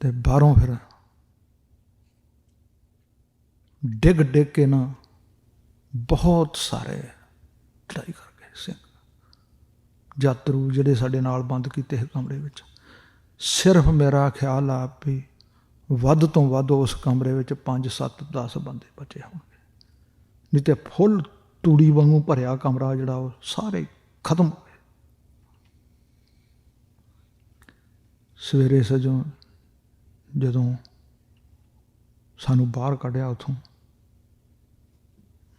ਤੇ ਬਾਹਰੋਂ ਫਿਰ ਡਿੱਗ ਡਿੱਗ ਕੇ ਨਾ ਬਹੁਤ ਸਾਰੇ ਚੜਾਈ ਕਰ ਗਏ ਸਿੰਘ ਯਾਤਰੂ ਜਿਹੜੇ ਸਾਡੇ ਨਾਲ ਬੰਦ ਕੀਤੇ ਸੀ ਕਮਰੇ ਵਿੱਚ। ਸਿਰਫ ਮੇਰਾ ਖਿਆਲ ਆ ਵੀ ਵੱਧ ਤੋਂ ਵੱਧ ਉਸ ਕਮਰੇ ਵਿੱਚ 5, 7, 10 ਬੰਦੇ ਬਚੇ ਹੋਣਗੇ, ਨਹੀਂ ਤੇ ਫੁੱਲ ਤੂੜੀ ਵਾਂਗੂ ਭਰਿਆ ਕਮਰਾ ਜਿਹੜਾ ਉਹ ਸਾਰੇ ਖਤਮ ਹੋ ਗਏ। ਸਵੇਰੇ ਸਜੋਂ ਜਦੋਂ ਸਾਨੂੰ ਬਾਹਰ ਕੱਢਿਆ ਉੱਥੋਂ,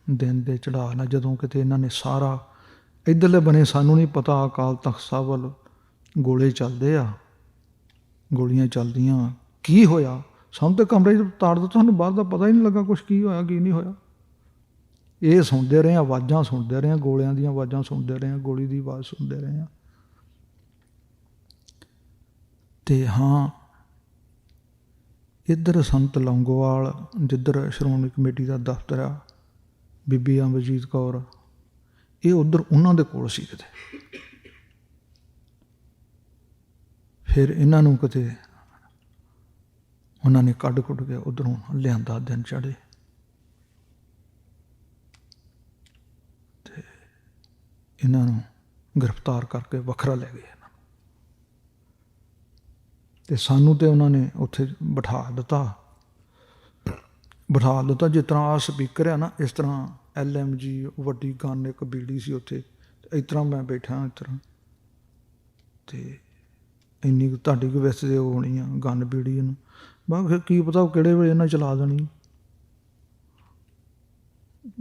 ਦਿਨ ਦੇ ਚੜ੍ਹਾਅ ਨਾਲ, ਜਦੋਂ ਕਿਤੇ ਇਹਨਾਂ ਨੇ ਸਾਰਾ ਇੱਧਰਲੇ ਬਣੇ, ਸਾਨੂੰ ਨਹੀਂ ਪਤਾ ਅਕਾਲ ਤਖ਼ਤ ਸਾਹਿਬ ਵੱਲ ਗੋਲੇ ਚੱਲਦੇ ਆ, ਗੋਲੀਆਂ ਚੱਲਦੀਆਂ, ਕੀ ਹੋਇਆ ਸਾਨੂੰ ਤਾਂ ਕਮਰੇ 'ਚ ਤਾੜ ਦਿੱਤਾ, ਸਾਨੂੰ ਬਾਹਰ ਦਾ ਪਤਾ ਹੀ ਨਹੀਂ ਲੱਗਾ ਕੁਛ ਕੀ ਹੋਇਆ ਕੀ ਨਹੀਂ ਹੋਇਆ। ਇਹ ਸੁਣਦੇ ਰਹੇ, ਆਵਾਜ਼ਾਂ ਸੁਣਦੇ ਰਹੇ, ਗੋਲਿਆਂ ਦੀਆਂ ਆਵਾਜ਼ਾਂ ਸੁਣਦੇ ਰਹੇ, ਗੋਲੀ ਦੀ ਆਵਾਜ਼ ਸੁਣਦੇ ਰਹੇ। ਤੇ ਹਾਂ, ਇੱਧਰ ਸੰਤ ਲੌਂਗੋਵਾਲ, ਜਿੱਧਰ ਸ਼੍ਰੋਮਣੀ ਕਮੇਟੀ ਦਾ ਦਫ਼ਤਰ ਆ, ਬੀਬੀ ਅਮਰਜੀਤ ਕੌਰ, ਇਹ ਉੱਧਰ ਉਹਨਾਂ ਦੇ ਕੋਲ ਸੀ ਕਿਤੇ। ਫਿਰ ਇਹਨਾਂ ਨੂੰ ਕਿਤੇ ਉਹਨਾਂ ਨੇ ਕੱਢ ਕੁੱਢ ਕੇ ਉੱਧਰੋਂ ਲਿਆਂਦਾ, ਦਿਨ ਚੜ੍ਹੇ ਤੇ ਇਹਨਾਂ ਨੂੰ ਗ੍ਰਿਫਤਾਰ ਕਰਕੇ ਵੱਖਰਾ ਲੈ ਗਏ ਇਹਨਾਂ ਨੂੰ। ਤੇ ਸਾਨੂੰ ਤੇ ਉਹਨਾਂ ਨੇ ਉੱਥੇ ਬਿਠਾ ਦਿੱਤਾ ਜਿਸ ਤਰ੍ਹਾਂ ਆਹ ਸਪੀਕਰ ਆ ਨਾ, ਇਸ ਤਰ੍ਹਾਂ LMG ਵੱਡੀ ਗਨ ਇੱਕ ਬੀੜੀ ਸੀ ਉੱਥੇ, ਇਸ ਤਰ੍ਹਾਂ ਮੈਂ ਬੈਠਾ ਇਸ ਤਰ੍ਹਾਂ, ਤੇ ਇੰਨੀ ਕੁ ਤੁਹਾਡੀ ਕੁ ਵੈਸੇ ਉਹ ਹੋਣੀ ਆ ਗਨ ਬੀੜੀ ਇਹਨੂੰ, ਮੈਂ ਫਿਰ ਕੀ ਪਤਾ ਕਿਹੜੇ ਵੇਲੇ ਇਹਨਾਂ ਚਲਾ ਦੇਣੀ।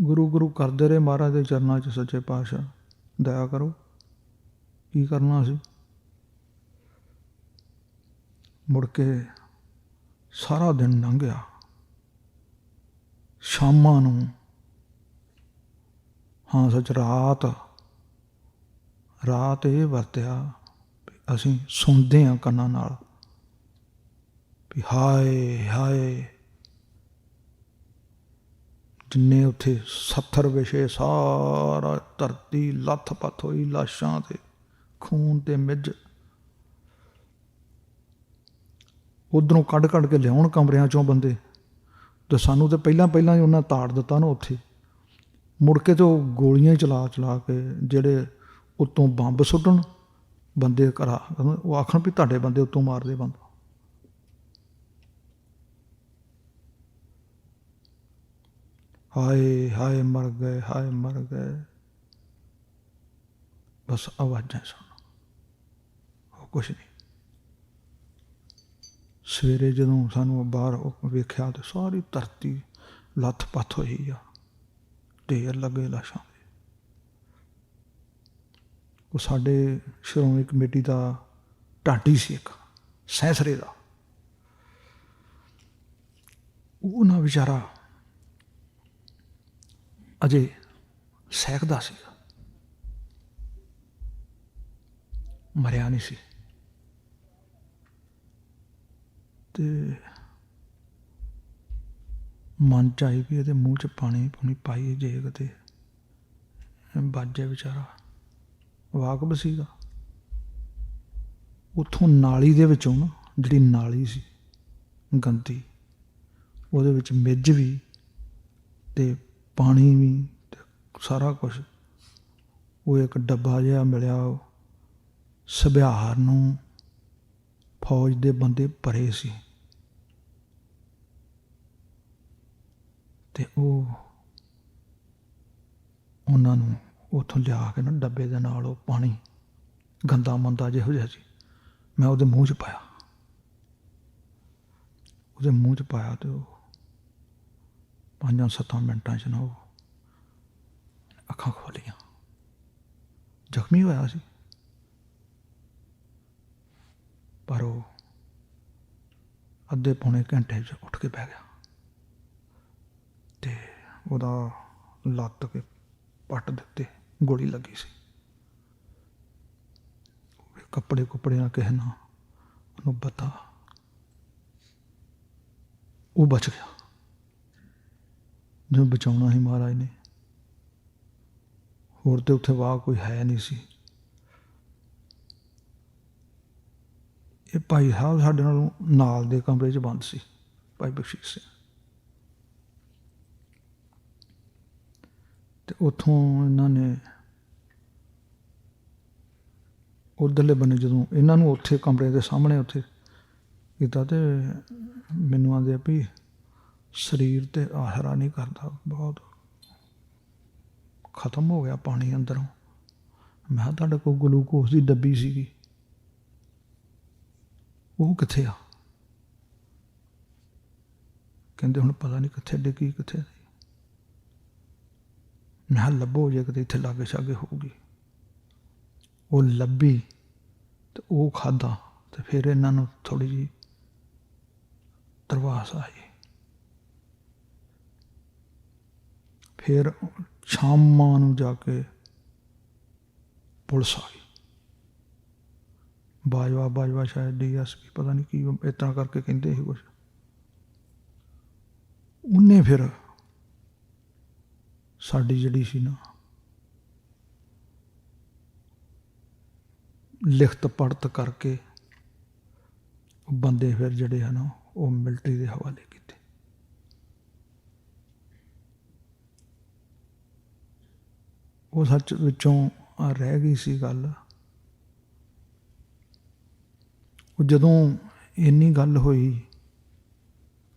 ਗੁਰੂ ਗੁਰੂ ਕਰਦੇ ਰਹੇ ਮਹਾਰਾਜ ਦੇ ਚਰਨਾਂ 'ਚ, ਸੱਚੇ ਪਾਤਸ਼ਾਹ ਦਇਆ ਕਰੋ, ਕੀ ਕਰਨਾ ਅਸੀਂ। ਮੁੜ ਕੇ ਸਾਰਾ ਦਿਨ ਲੰਘ ਗਿਆ, ਸ਼ਾਮਾਂ ਨੂੰ, ਹਾਂ ਸੱਚ ਰਾਤ ਇਹ ਵਰਤਿਆ ਅਸੀਂ ਸੁਣਦੇ ਹਾਂ ਕੰਨਾਂ ਨਾਲ ਵੀ ਹਾਏ ਹਾਏ, ਜਿੰਨੇ ਉੱਥੇ 70 ਵਿਸ਼ੇ, ਸਾਰਾ ਧਰਤੀ ਲੱਥ ਪੱਥ ਹੋਈ, ਲਾਸ਼ਾਂ ਤੇ ਖੂਨ ਤੇ ਮਿੱਝ। ਉੱਧਰੋਂ ਕੱਢ ਕੇ ਲਿਆਉਣ ਕਮਰਿਆਂ 'ਚੋਂ ਬੰਦੇ, ਤੇ ਸਾਨੂੰ ਤਾਂ ਪਹਿਲਾਂ ਹੀ ਉਹਨਾਂ ਤਾੜ ਦਿੱਤਾ ਨਾ ਉੱਥੇ। ਮੁੜ ਕੇ ਤਾਂ ਉਹ ਗੋਲੀਆਂ ਹੀ ਚਲਾ ਕੇ, ਜਿਹੜੇ ਉੱਤੋਂ ਬੰਬ ਸੁੱਟਣ ਬੰਦੇ ਘਰਾ, ਉਹ ਆਖਣ ਵੀ ਤੁਹਾਡੇ ਬੰਦੇ ਉੱਤੋਂ ਮਾਰਦੇ ਬੰਦ। ਹਾਏ ਹਾਏ ਮਰ ਗਏ, ਹਾਏ ਮਰ ਗਏ, ਬਸ ਆਵਾਜ਼ਾਂ ਸੁਣ, ਉਹ ਕੁਛ ਨਹੀਂ। ਸਵੇਰੇ ਜਦੋਂ ਸਾਨੂੰ ਬਾਹਰ ਵੇਖਿਆ ਤਾਂ ਸਾਰੀ ਧਰਤੀ ਲੱਥ ਪੱਥ ਹੋਈ ਆ, ਢੇਰ ਲੱਗੇ ਲਾਸ਼ਾਂ ਦੇ। ਉਹ ਸਾਡੇ ਸ਼੍ਰੋਮਣੀ ਕਮੇਟੀ ਦਾ ਢਾਡੀ ਸੀ ਇੱਕ, ਸੈਂਸਰੇ ਦਾ, ਉਹ ਨਾ ਵਿਚਾਰਾ ਅਜੇ ਸਹਿਕਦਾ ਸੀਗਾ, ਮਰਿਆ ਨਹੀਂ ਸੀ। ਤੇ ਮਨ 'ਚ ਆਈ ਵੀ ਇਹਦੇ ਮੂੰਹ 'ਚ ਪਾਣੀ ਪਾਈਏ, ਜੇ ਕਿਤੇ ਬਚ ਜਾਏ ਵਿਚਾਰਾ। ਵਾਕਬ ਸੀਗਾ, ਉੱਥੋਂ ਨਾਲੀ ਦੇ ਵਿੱਚੋਂ ਨਾ, ਜਿਹੜੀ ਨਾਲੀ ਸੀ ਗੰਦੀ, ਉਹਦੇ ਵਿੱਚ ਮਿੱਝ ਵੀ ਤੇ ਪਾਣੀ ਵੀ ਤੇ ਸਾਰਾ ਕੁਛ, ਉਹ ਇੱਕ ਡੱਬਾ ਜਿਹਾ ਮਿਲਿਆ, ਸਭਿਆਰ ਨੂੰ ਫੌਜ ਦੇ ਬੰਦੇ ਭਰੇ ਸੀ ਤੇ ਉਹਨਾਂ ਨੂੰ ਉੱਥੋਂ ਲਿਆ ਕੇ ਨਾ ਡੱਬੇ ਦੇ ਨਾਲ ਉਹ ਪਾਣੀ ਗੰਦਾ ਮੰਦਾ ਜਿਹੋ ਜਿਹਾ ਸੀ, ਮੈਂ ਉਹਦੇ ਮੂੰਹ 'ਚ ਪਾਇਆ। ਉਹਦੇ ਮੂੰਹ 'ਚ ਪਾਇਆ ਤੇ ਉਹ 5-7 ਮਿੰਟਾਂ 'ਚ ਨਾ ਉਹ ਅੱਖਾਂ ਖੋਲ੍ਹੀਆਂ। ਜ਼ਖਮੀ ਹੋਇਆ ਸੀ ਪਰ ਉਹ ਅੱਧੇ ਪੌਣੇ ਘੰਟੇ 'ਚ ਉੱਠ ਕੇ ਬਹਿ ਗਿਆ ਤੇ ਉਹਦਾ ਲੱਤ ਕੇ ਪੱਟ ਦੇ ਉੱਤੇ ਗੋਲੀ ਲੱਗੀ ਸੀ। ਕੱਪੜੇ ਕੁੱਪੜੇ ਨਾਲ ਕਿਸੇ ਨਾਲ ਉਹਨੂੰ ਪਤਾ, ਉਹ ਬਚ ਗਿਆ ਜਿਹਨੂੰ ਬਚਾਉਣਾ ਸੀ ਮਹਾਰਾਜ ਨੇ। ਹੋਰ ਤੇ ਉੱਥੇ ਵਾਹ ਕੋਈ ਹੈ ਨਹੀਂ ਸੀ। ਇਹ ਭਾਈ ਸਾਹਿਬ ਸਾਡੇ ਨਾਲੋਂ ਨਾਲ ਦੇ ਕਮਰੇ 'ਚ ਬੰਦ ਸੀ, ਭਾਈ ਬਖਸ਼ੀਸ਼ ਸਿੰਘ। ਤੇ ਉੱਥੋਂ ਇਹਨਾਂ ਨੇ ਉੱਧਰਲੇ ਬੰਨੇ ਜਦੋਂ ਇਹਨਾਂ ਨੂੰ ਉੱਥੇ ਕਮਰੇ ਦੇ ਸਾਹਮਣੇ ਉੱਥੇ ਕੀਤਾ ਤੇ ਮੈਨੂੰ ਆਂਦੇ ਵੀ ਸਰੀਰ ਤੇ ਆਸਰਾ ਨਹੀਂ ਕਰਦਾ, ਬਹੁਤ ਖਤਮ ਹੋ ਗਿਆ ਪਾਣੀ ਅੰਦਰੋਂ। ਮੈਂ ਕਿਹਾ ਤੁਹਾਡੇ ਕੋਲ ਗਲੂਕੋਸ ਦੀ ਡੱਬੀ ਸੀਗੀ, ਉਹ ਕਿੱਥੇ ਆ? ਕਹਿੰਦੇ ਹੁਣ ਪਤਾ ਨਹੀਂ ਕਿੱਥੇ ਡਿੱਗੀ ਕਿੱਥੇ ਨਹੀਂ। ਮੈਂ ਕਿਹਾ ਲੱਭੋ ਜੇ ਕਿਤੇ ਇੱਥੇ ਲਾਗੇ ਛਾਗੇ ਹੋਊਗੀ। ਉਹ ਲੱਭੀ ਤੇ ਉਹ ਖਾਧਾ ਤੇ ਫਿਰ ਇਹਨਾਂ ਨੂੰ ਥੋੜ੍ਹੀ ਜਿਹੀ ਤਰਵਾਸ ਆਈ। ਫਿਰ ਸ਼ਾਮਾਂ ਨੂੰ ਜਾ ਕੇ ਪੁਲਿਸ ਆ ਗਈ। ਬਾਜਵਾ ਸ਼ਾਇਦ DSP ਪਤਾ ਨਹੀਂ ਕੀ ਇਸ ਤਰ੍ਹਾਂ ਕਰਕੇ ਕਹਿੰਦੇ ਸੀ ਕੁਛ। ਉਹਨੇ ਫਿਰ ਸਾਡੀ ਜਿਹੜੀ ਸੀ ਨਾ ਲਿਖਤ ਪੜ੍ਹਤ ਕਰਕੇ ਬੰਦੇ ਫਿਰ ਜਿਹੜੇ ਹਨ ਉਹ ਮਿਲਟਰੀ ਦੇ ਹਵਾਲੇ ਕੀਤੇ। ਉਹ ਸੱਚ ਵਿੱਚੋਂ ਰਹਿ ਗਈ ਸੀ ਗੱਲ। ਉਹ ਜਦੋਂ ਇੰਨੀ ਗੱਲ ਹੋਈ,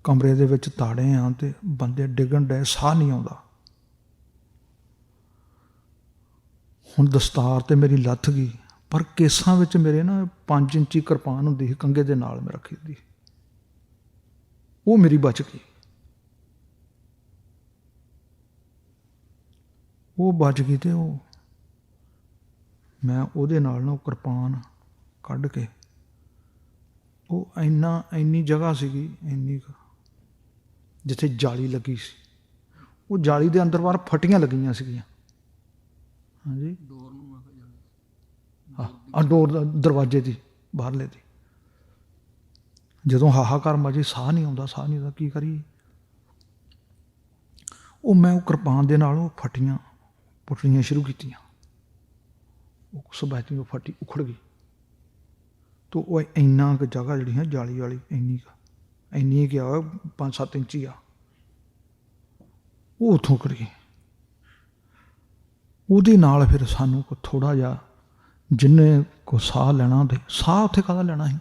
ਕਮਰੇ ਦੇ ਵਿੱਚ ਤਾੜੇ ਆ ਤੇ ਬੰਦੇ ਡਿੱਗਣ ਡਏ, ਸਾਹ ਨਹੀਂ ਆਉਂਦਾ। ਹੁਣ ਦਸਤਾਰ ਤੇ ਮੇਰੀ ਲੱਥ ਗਈ, ਪਰ ਕੇਸਾਂ ਵਿੱਚ ਮੇਰੇ ਨਾ 5 ਇੰਚੀ ਕਿਰਪਾਨ ਹੁੰਦੀ ਸੀ ਕੰਘੇ ਦੇ ਨਾਲ ਮੈਂ ਰੱਖੀ ਦੀ, ਉਹ ਮੇਰੀ ਬਚ ਗਈ। ਉਹ ਬਚ ਗਈ ਤੇ ਉਹ ਮੈਂ ਉਹਦੇ ਨਾਲ ਨਾ ਉਹ ਕਿਰਪਾਨ ਕੱਢ ਕੇ, ਉਹ ਇੰਨੀ ਜਗ੍ਹਾ ਸੀਗੀ, ਇੰਨੀ ਜਿੱਥੇ ਜਾਲੀ ਲੱਗੀ ਸੀ, ਉਹ ਜਾਲੀ ਦੇ ਅੰਦਰ ਬਾਹਰ ਫਟੀਆਂ ਲੱਗੀਆਂ ਸੀਗੀਆਂ। ਹਾਂਜੀ, ਹਾਂ ਡੋਰ ਦਰਵਾਜ਼ੇ ਦੀ ਬਾਹਰਲੇ ਦੀ। ਜਦੋਂ ਹਾਹਾਕਾਰ ਮਚੀ, ਸਾਹ ਨਹੀਂ ਆਉਂਦਾ ਕੀ ਕਰੀਏ। ਉਹ ਮੈਂ ਉਹ ਕਿਰਪਾਨ ਦੇ ਨਾਲ ਉਹ ਫਟੀਆਂ ਪੁੱਟਣੀਆਂ ਸ਼ੁਰੂ ਕੀਤੀਆਂ। ਉਹ ਸਬੈਤੀ ਉਹ ਫਟੀ ਉਖੜ ਗਈ ਤਾਂ ਉਹ ਇੰਨਾ ਕੁ ਜਗ੍ਹਾ ਜਿਹੜੀ ਹੈ ਜਾਲੀ ਵਾਲੀ ਇੰਨੀ ਗਿਆ 5-7 ਇੰਚੀ ਆ, ਉਹ ਉੱਥੋਂ ਕਰੀ। ਉਹਦੇ ਨਾਲ ਫਿਰ ਸਾਨੂੰ ਥੋੜ੍ਹਾ ਜਿਹਾ ਜਿੰਨੇ ਕੋ ਸਾਹ ਲੈਣਾ ਤੇ ਸਾਹ ਉੱਥੇ ਕਾਹਦਾ ਲੈਣਾ ਸੀ,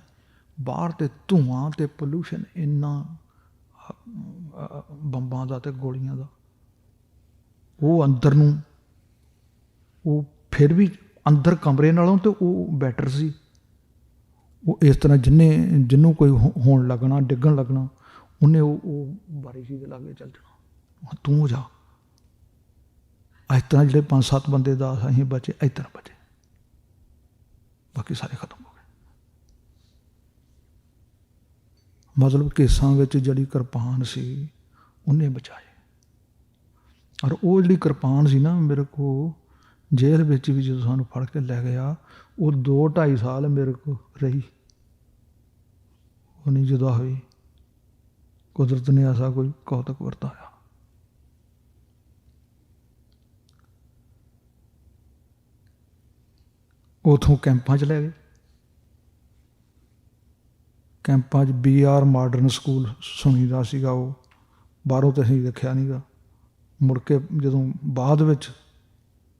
ਬਾਹਰ ਤੇ ਧੂੰਆਂ ਤੇ ਪੋਲੂਸ਼ਨ ਇੰਨਾ ਬੰਬਾਂ ਦਾ ਤੇ ਗੋਲੀਆਂ ਦਾ। ਉਹ ਅੰਦਰ ਨੂੰ ਉਹ ਫਿਰ ਵੀ ਅੰਦਰ ਕਮਰੇ ਨਾਲੋਂ ਤੇ ਉਹ ਬੈਟਰ ਸੀ। ਉਹ ਇਸ ਤਰ੍ਹਾਂ ਜਿਹਨੂੰ ਕੋਈ ਹੋਣ ਲੱਗਣਾ, ਡਿੱਗਣ ਲੱਗਣਾ, ਉਹਨੇ ਉਹ ਬਾਰਿਸ਼ੀ ਦੇ ਲਾਗੇ ਚੱਲ ਜਾਣਾ, ਤੂੰ ਹੋ ਜਾ। ਇਸ ਤਰ੍ਹਾਂ ਜਿਹੜੇ 5-7 ਬੰਦੇ ਦਾ ਅਸੀਂ ਬਚੇ, ਇਸ ਤਰ੍ਹਾਂ ਬਚੇ, ਬਾਕੀ ਸਾਰੇ ਖਤਮ ਹੋ ਗਏ। ਮਤਲਬ ਕੇਸਾਂ ਵਿੱਚ ਜਿਹੜੀ ਕਿਰਪਾਨ ਸੀ ਉਹਨੇ ਬਚਾਏ। ਔਰ ਉਹ ਜਿਹੜੀ ਕਿਰਪਾਨ ਸੀ ਨਾ ਮੇਰੇ ਕੋਲ ਜੇਲ੍ਹ ਵਿੱਚ ਵੀ ਜਦੋਂ ਸਾਨੂੰ ਫੜ ਕੇ ਲੈ ਗਿਆ, ਉਹ 2-2.5 ਸਾਲ ਮੇਰੇ ਕੋਲ ਰਹੀ, ਉਹ ਨਹੀਂ ਜੁਦਾ ਹੋਈ। ਕੁਦਰਤ ਨੇ ਐਸਾ ਕੋਈ ਕੌਤਕ ਵਰਤਾਇਆ। ਉੱਥੋਂ ਕੈਂਪਾਂ 'ਚ ਲੈ ਗਏ। ਕੈਂਪਾਂ 'ਚ BR ਮਾਡਰਨ ਸਕੂਲ ਸੁਣੀਦਾ ਸੀਗਾ, ਉਹ ਬਾਹਰੋਂ ਤਾਂ ਅਸੀਂ ਦੇਖਿਆ ਨਹੀਂ ਗਾ। ਮੁੜ ਕੇ ਜਦੋਂ ਬਾਅਦ ਵਿੱਚ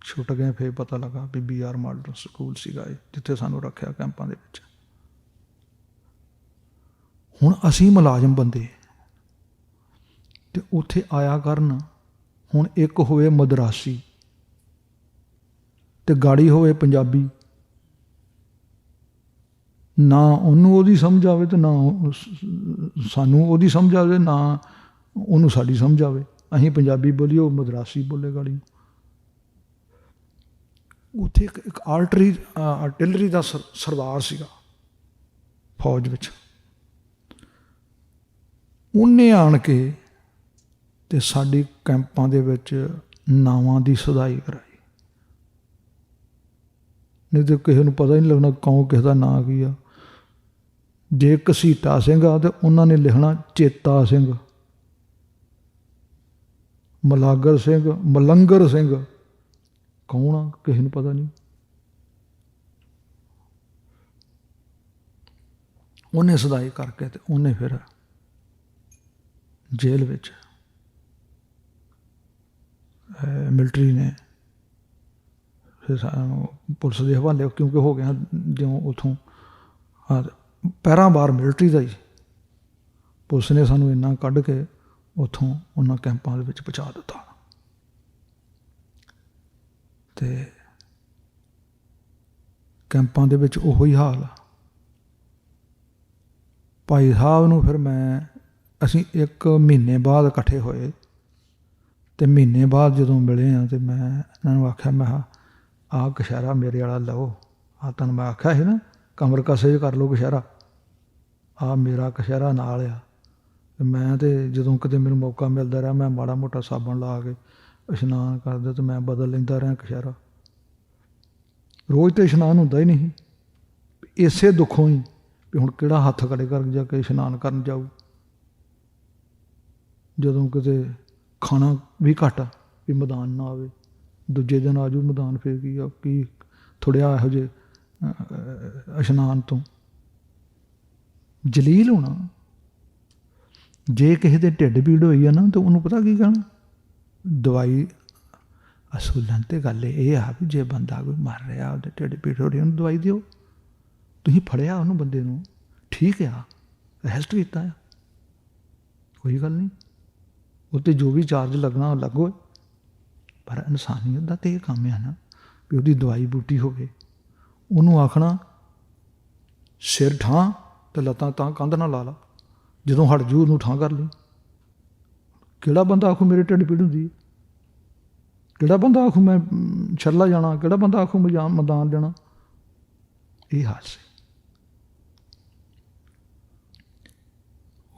ਛੁੱਟ ਗਏ। ਫਿਰ ਪਤਾ ਲੱਗਾ ਵੀ BR ਮਾਡਰਨ ਸਕੂਲ ਸੀਗਾ ਇਹ, ਜਿੱਥੇ ਸਾਨੂੰ ਰੱਖਿਆ ਕੈਂਪਾਂ ਦੇ ਵਿੱਚ। ਹੁਣ ਅਸੀਂ ਮੁਲਾਜ਼ਮ ਬੰਦੇ ਤੇ ਉੱਥੇ ਆਇਆ ਕਰਨ, ਹੁਣ ਇੱਕ ਹੋਵੇ ਮਦਰਾਸੀ ਤੇ ਗਾੜੀ ਹੋਵੇ ਪੰਜਾਬੀ, ਨਾ ਉਹਨੂੰ ਉਹਦੀ ਸਮਝ ਆਵੇ ਤੇ ਨਾ ਸਾਨੂੰ ਉਹਦੀ ਸਮਝ ਆਵੇ, ਨਾ ਉਹਨੂੰ ਸਾਡੀ ਸਮਝ ਆਵੇ। ਅਸੀਂ ਪੰਜਾਬੀ ਬੋਲੀਏ, ਉਹ ਮਦਰਾਸੀ ਬੋਲੇ ਗਾੜੀ। ਉੱਥੇ ਇੱਕ ਆਰਟਿਲਰੀ ਦਾ ਸਰਦਾਰ ਸੀਗਾ ਫੌਜ ਵਿੱਚ। ਉਹਨੇ ਆਣ ਕੇ ਤੇ ਸਾਡੀ ਕੈਂਪਾਂ ਦੇ ਵਿੱਚ ਨਾਵਾਂ ਦੀ ਸੁਧਾਈ ਕਰਾਈ। ਨਹੀਂ ਤਾਂ ਕਿਸੇ ਨੂੰ ਪਤਾ ਹੀ ਨਹੀਂ ਲੱਗਣਾ ਕੌਣ ਕਿਸੇ ਦਾ ਨਾਂ ਕੀ ਆ। ਜੇ ਘਸੀਟਾ ਸਿੰਘ ਆ ਤੇ ਉਹਨਾਂ ਨੇ ਲਿਖਣਾ ਚੇਤਾ ਸਿੰਘ, ਮਲਾਗਰ ਸਿੰਘ, ਮਲੰਗਰ ਸਿੰਘ, ਕੌਣ ਆ ਕਿਸੇ ਨੂੰ ਪਤਾ ਨਹੀਂ। ਉਹਨੇ ਸੁਧਾਈ ਕਰਕੇ ਤੇ ਉਹਨੇ ਫਿਰ ਜੇਲ੍ਹ ਵਿੱਚ ਮਿਲਟਰੀ ਨੇ ਫਿਰ ਪੁਲਿਸ ਦੇ ਹਵਾਲੇ, ਕਿਉਂਕਿ ਹੋ ਗਿਆ ਜਿਉਂ ਉੱਥੋਂ ਪਹਿਰਾਂ ਬਾਰ ਮਿਲਟਰੀ ਦਾ ਹੀ। ਪੁਲਿਸ ਨੇ ਸਾਨੂੰ ਇੰਨਾ ਕੱਢ ਕੇ ਉੱਥੋਂ ਉਹਨਾਂ ਕੈਂਪਾਂ ਦੇ ਵਿੱਚ ਪਹੁੰਚਾ ਦਿੱਤਾ। ਤੇ ਕੈਂਪਾਂ ਦੇ ਵਿੱਚ ਉਹੋ ਹੀ ਹਾਲ। ਭਾਈ ਸਾਹਿਬ ਨੂੰ ਫਿਰ ਅਸੀਂ 1 ਮਹੀਨੇ ਬਾਅਦ ਇਕੱਠੇ ਹੋਏ ਤੇ ਮਹੀਨੇ ਬਾਅਦ ਜਦੋਂ ਮਿਲੇ ਹਾਂ ਤੇ ਮੈਂ ਇਹਨਾਂ ਨੂੰ ਆਖਿਆ, ਮੈਂ ਕਿਹਾ ਆਹ ਕਛਹਿਰਾ ਮੇਰੇ ਵਾਲਾ ਲਓ। ਆਹ ਤੁਹਾਨੂੰ ਮੈਂ ਆਖਿਆ ਸੀ ਨਾ ਕਮਰ ਕਸੇ ਕਰ ਲਓ ਕਛਹਿਰਾ, ਆਹ ਮੇਰਾ ਕਛਹਿਰਾ ਨਾਲ ਆ। ਮੈਂ ਤੇ ਜਦੋਂ ਕਿਤੇ ਮੈਨੂੰ ਮੌਕਾ ਮਿਲਦਾ ਰਿਹਾ, ਮੈਂ ਮਾੜਾ ਮੋਟਾ ਸਾਬਣ ਲਾ ਕੇ ਇਸ਼ਨਾਨ ਕਰਦਾ ਤੇ ਮੈਂ ਬਦਲ ਲੈਂਦਾ ਰਿਹਾ ਕਛਹਿਰਾ। ਰੋਜ਼ ਤਾਂ ਇਸ਼ਨਾਨ ਹੁੰਦਾ ਹੀ ਨਹੀਂ, ਇਸੇ ਦੁੱਖੋਂ ਹੀ ਵੀ ਹੁਣ ਕਿਹੜਾ ਹੱਥ ਖੜੇ ਕਰ ਜਾ ਕੇ ਇਸ਼ਨਾਨ ਕਰਨ ਜਾਊ। ਜਦੋਂ ਕਿਤੇ ਖਾਣਾ ਵੀ ਘੱਟ ਵੀ ਮੈਦਾਨ ਨਾ ਆਵੇ, ਦੂਜੇ ਦਿਨ ਆ ਜਾਊ ਮੈਦਾਨ, ਫਿਰ ਕੀ ਥੋੜ੍ਹਾ ਇਹੋ ਜਿਹੇ ਇਸ਼ਨਾਨ ਤੋਂ ਜਲੀਲ ਹੋਣਾ। ਜੇ ਕਿਸੇ ਦੇ ਢਿੱਡ ਪੀੜ ਹੋਈ ਆ ਨਾ ਤਾਂ ਉਹਨੂੰ ਪਤਾ ਕੀ ਕਹਿਣਾ, ਦਵਾਈ। ਅਸੂਲਨ ਤੇ ਗੱਲ ਇਹ ਆ ਵੀ ਜੇ ਬੰਦਾ ਕੋਈ ਮਰ ਰਿਹਾ, ਉਹਦੇ ਢਿੱਡ ਪੀੜ ਹੋ ਰਹੀ, ਉਹਨੂੰ ਦਵਾਈ ਦਿਓ। ਤੁਸੀਂ ਫੜਿਆ ਉਹਨੂੰ ਬੰਦੇ ਨੂੰ, ਠੀਕ ਆ, ਰੈਸਟ ਕੀਤਾ ਆ, ਕੋਈ ਗੱਲ ਨਹੀਂ, ਉਹ 'ਤੇ ਜੋ ਵੀ ਚਾਰਜ ਲੱਗਣਾ ਲੱਗੋ। ਪਰ ਇਨਸਾਨੀਅਤ ਦਾ ਤਾਂ ਇਹ ਕੰਮ ਆ ਨਾ ਵੀ ਉਹਦੀ ਦਵਾਈ ਬੂਟੀ ਹੋਵੇ। ਉਹਨੂੰ ਆਖਣਾ ਸਿਰ ਠਾਂ ਅਤੇ ਲੱਤਾਂ ਤਾਂ ਕੰਧ ਨਾਲ ਲਾ ਲਾ, ਜਦੋਂ ਹਟ ਜੂ ਉਹਨੂੰ ਠਾਂ ਕਰ ਲਈ। ਕਿਹੜਾ ਬੰਦਾ ਆਖੂ ਮੇਰੇ ਢਿੱਡ ਪੀੜ ਹੁੰਦੀ ਹੈ? ਕਿਹੜਾ ਬੰਦਾ ਆਖੂ ਮੈਂ ਛੱਲਾ ਜਾਣਾ? ਕਿਹੜਾ ਬੰਦਾ ਆਖੂ ਮੈਂ ਮੈਦਾਨ ਜਾਣਾ? ਇਹ ਹਾਲ ਸੀ।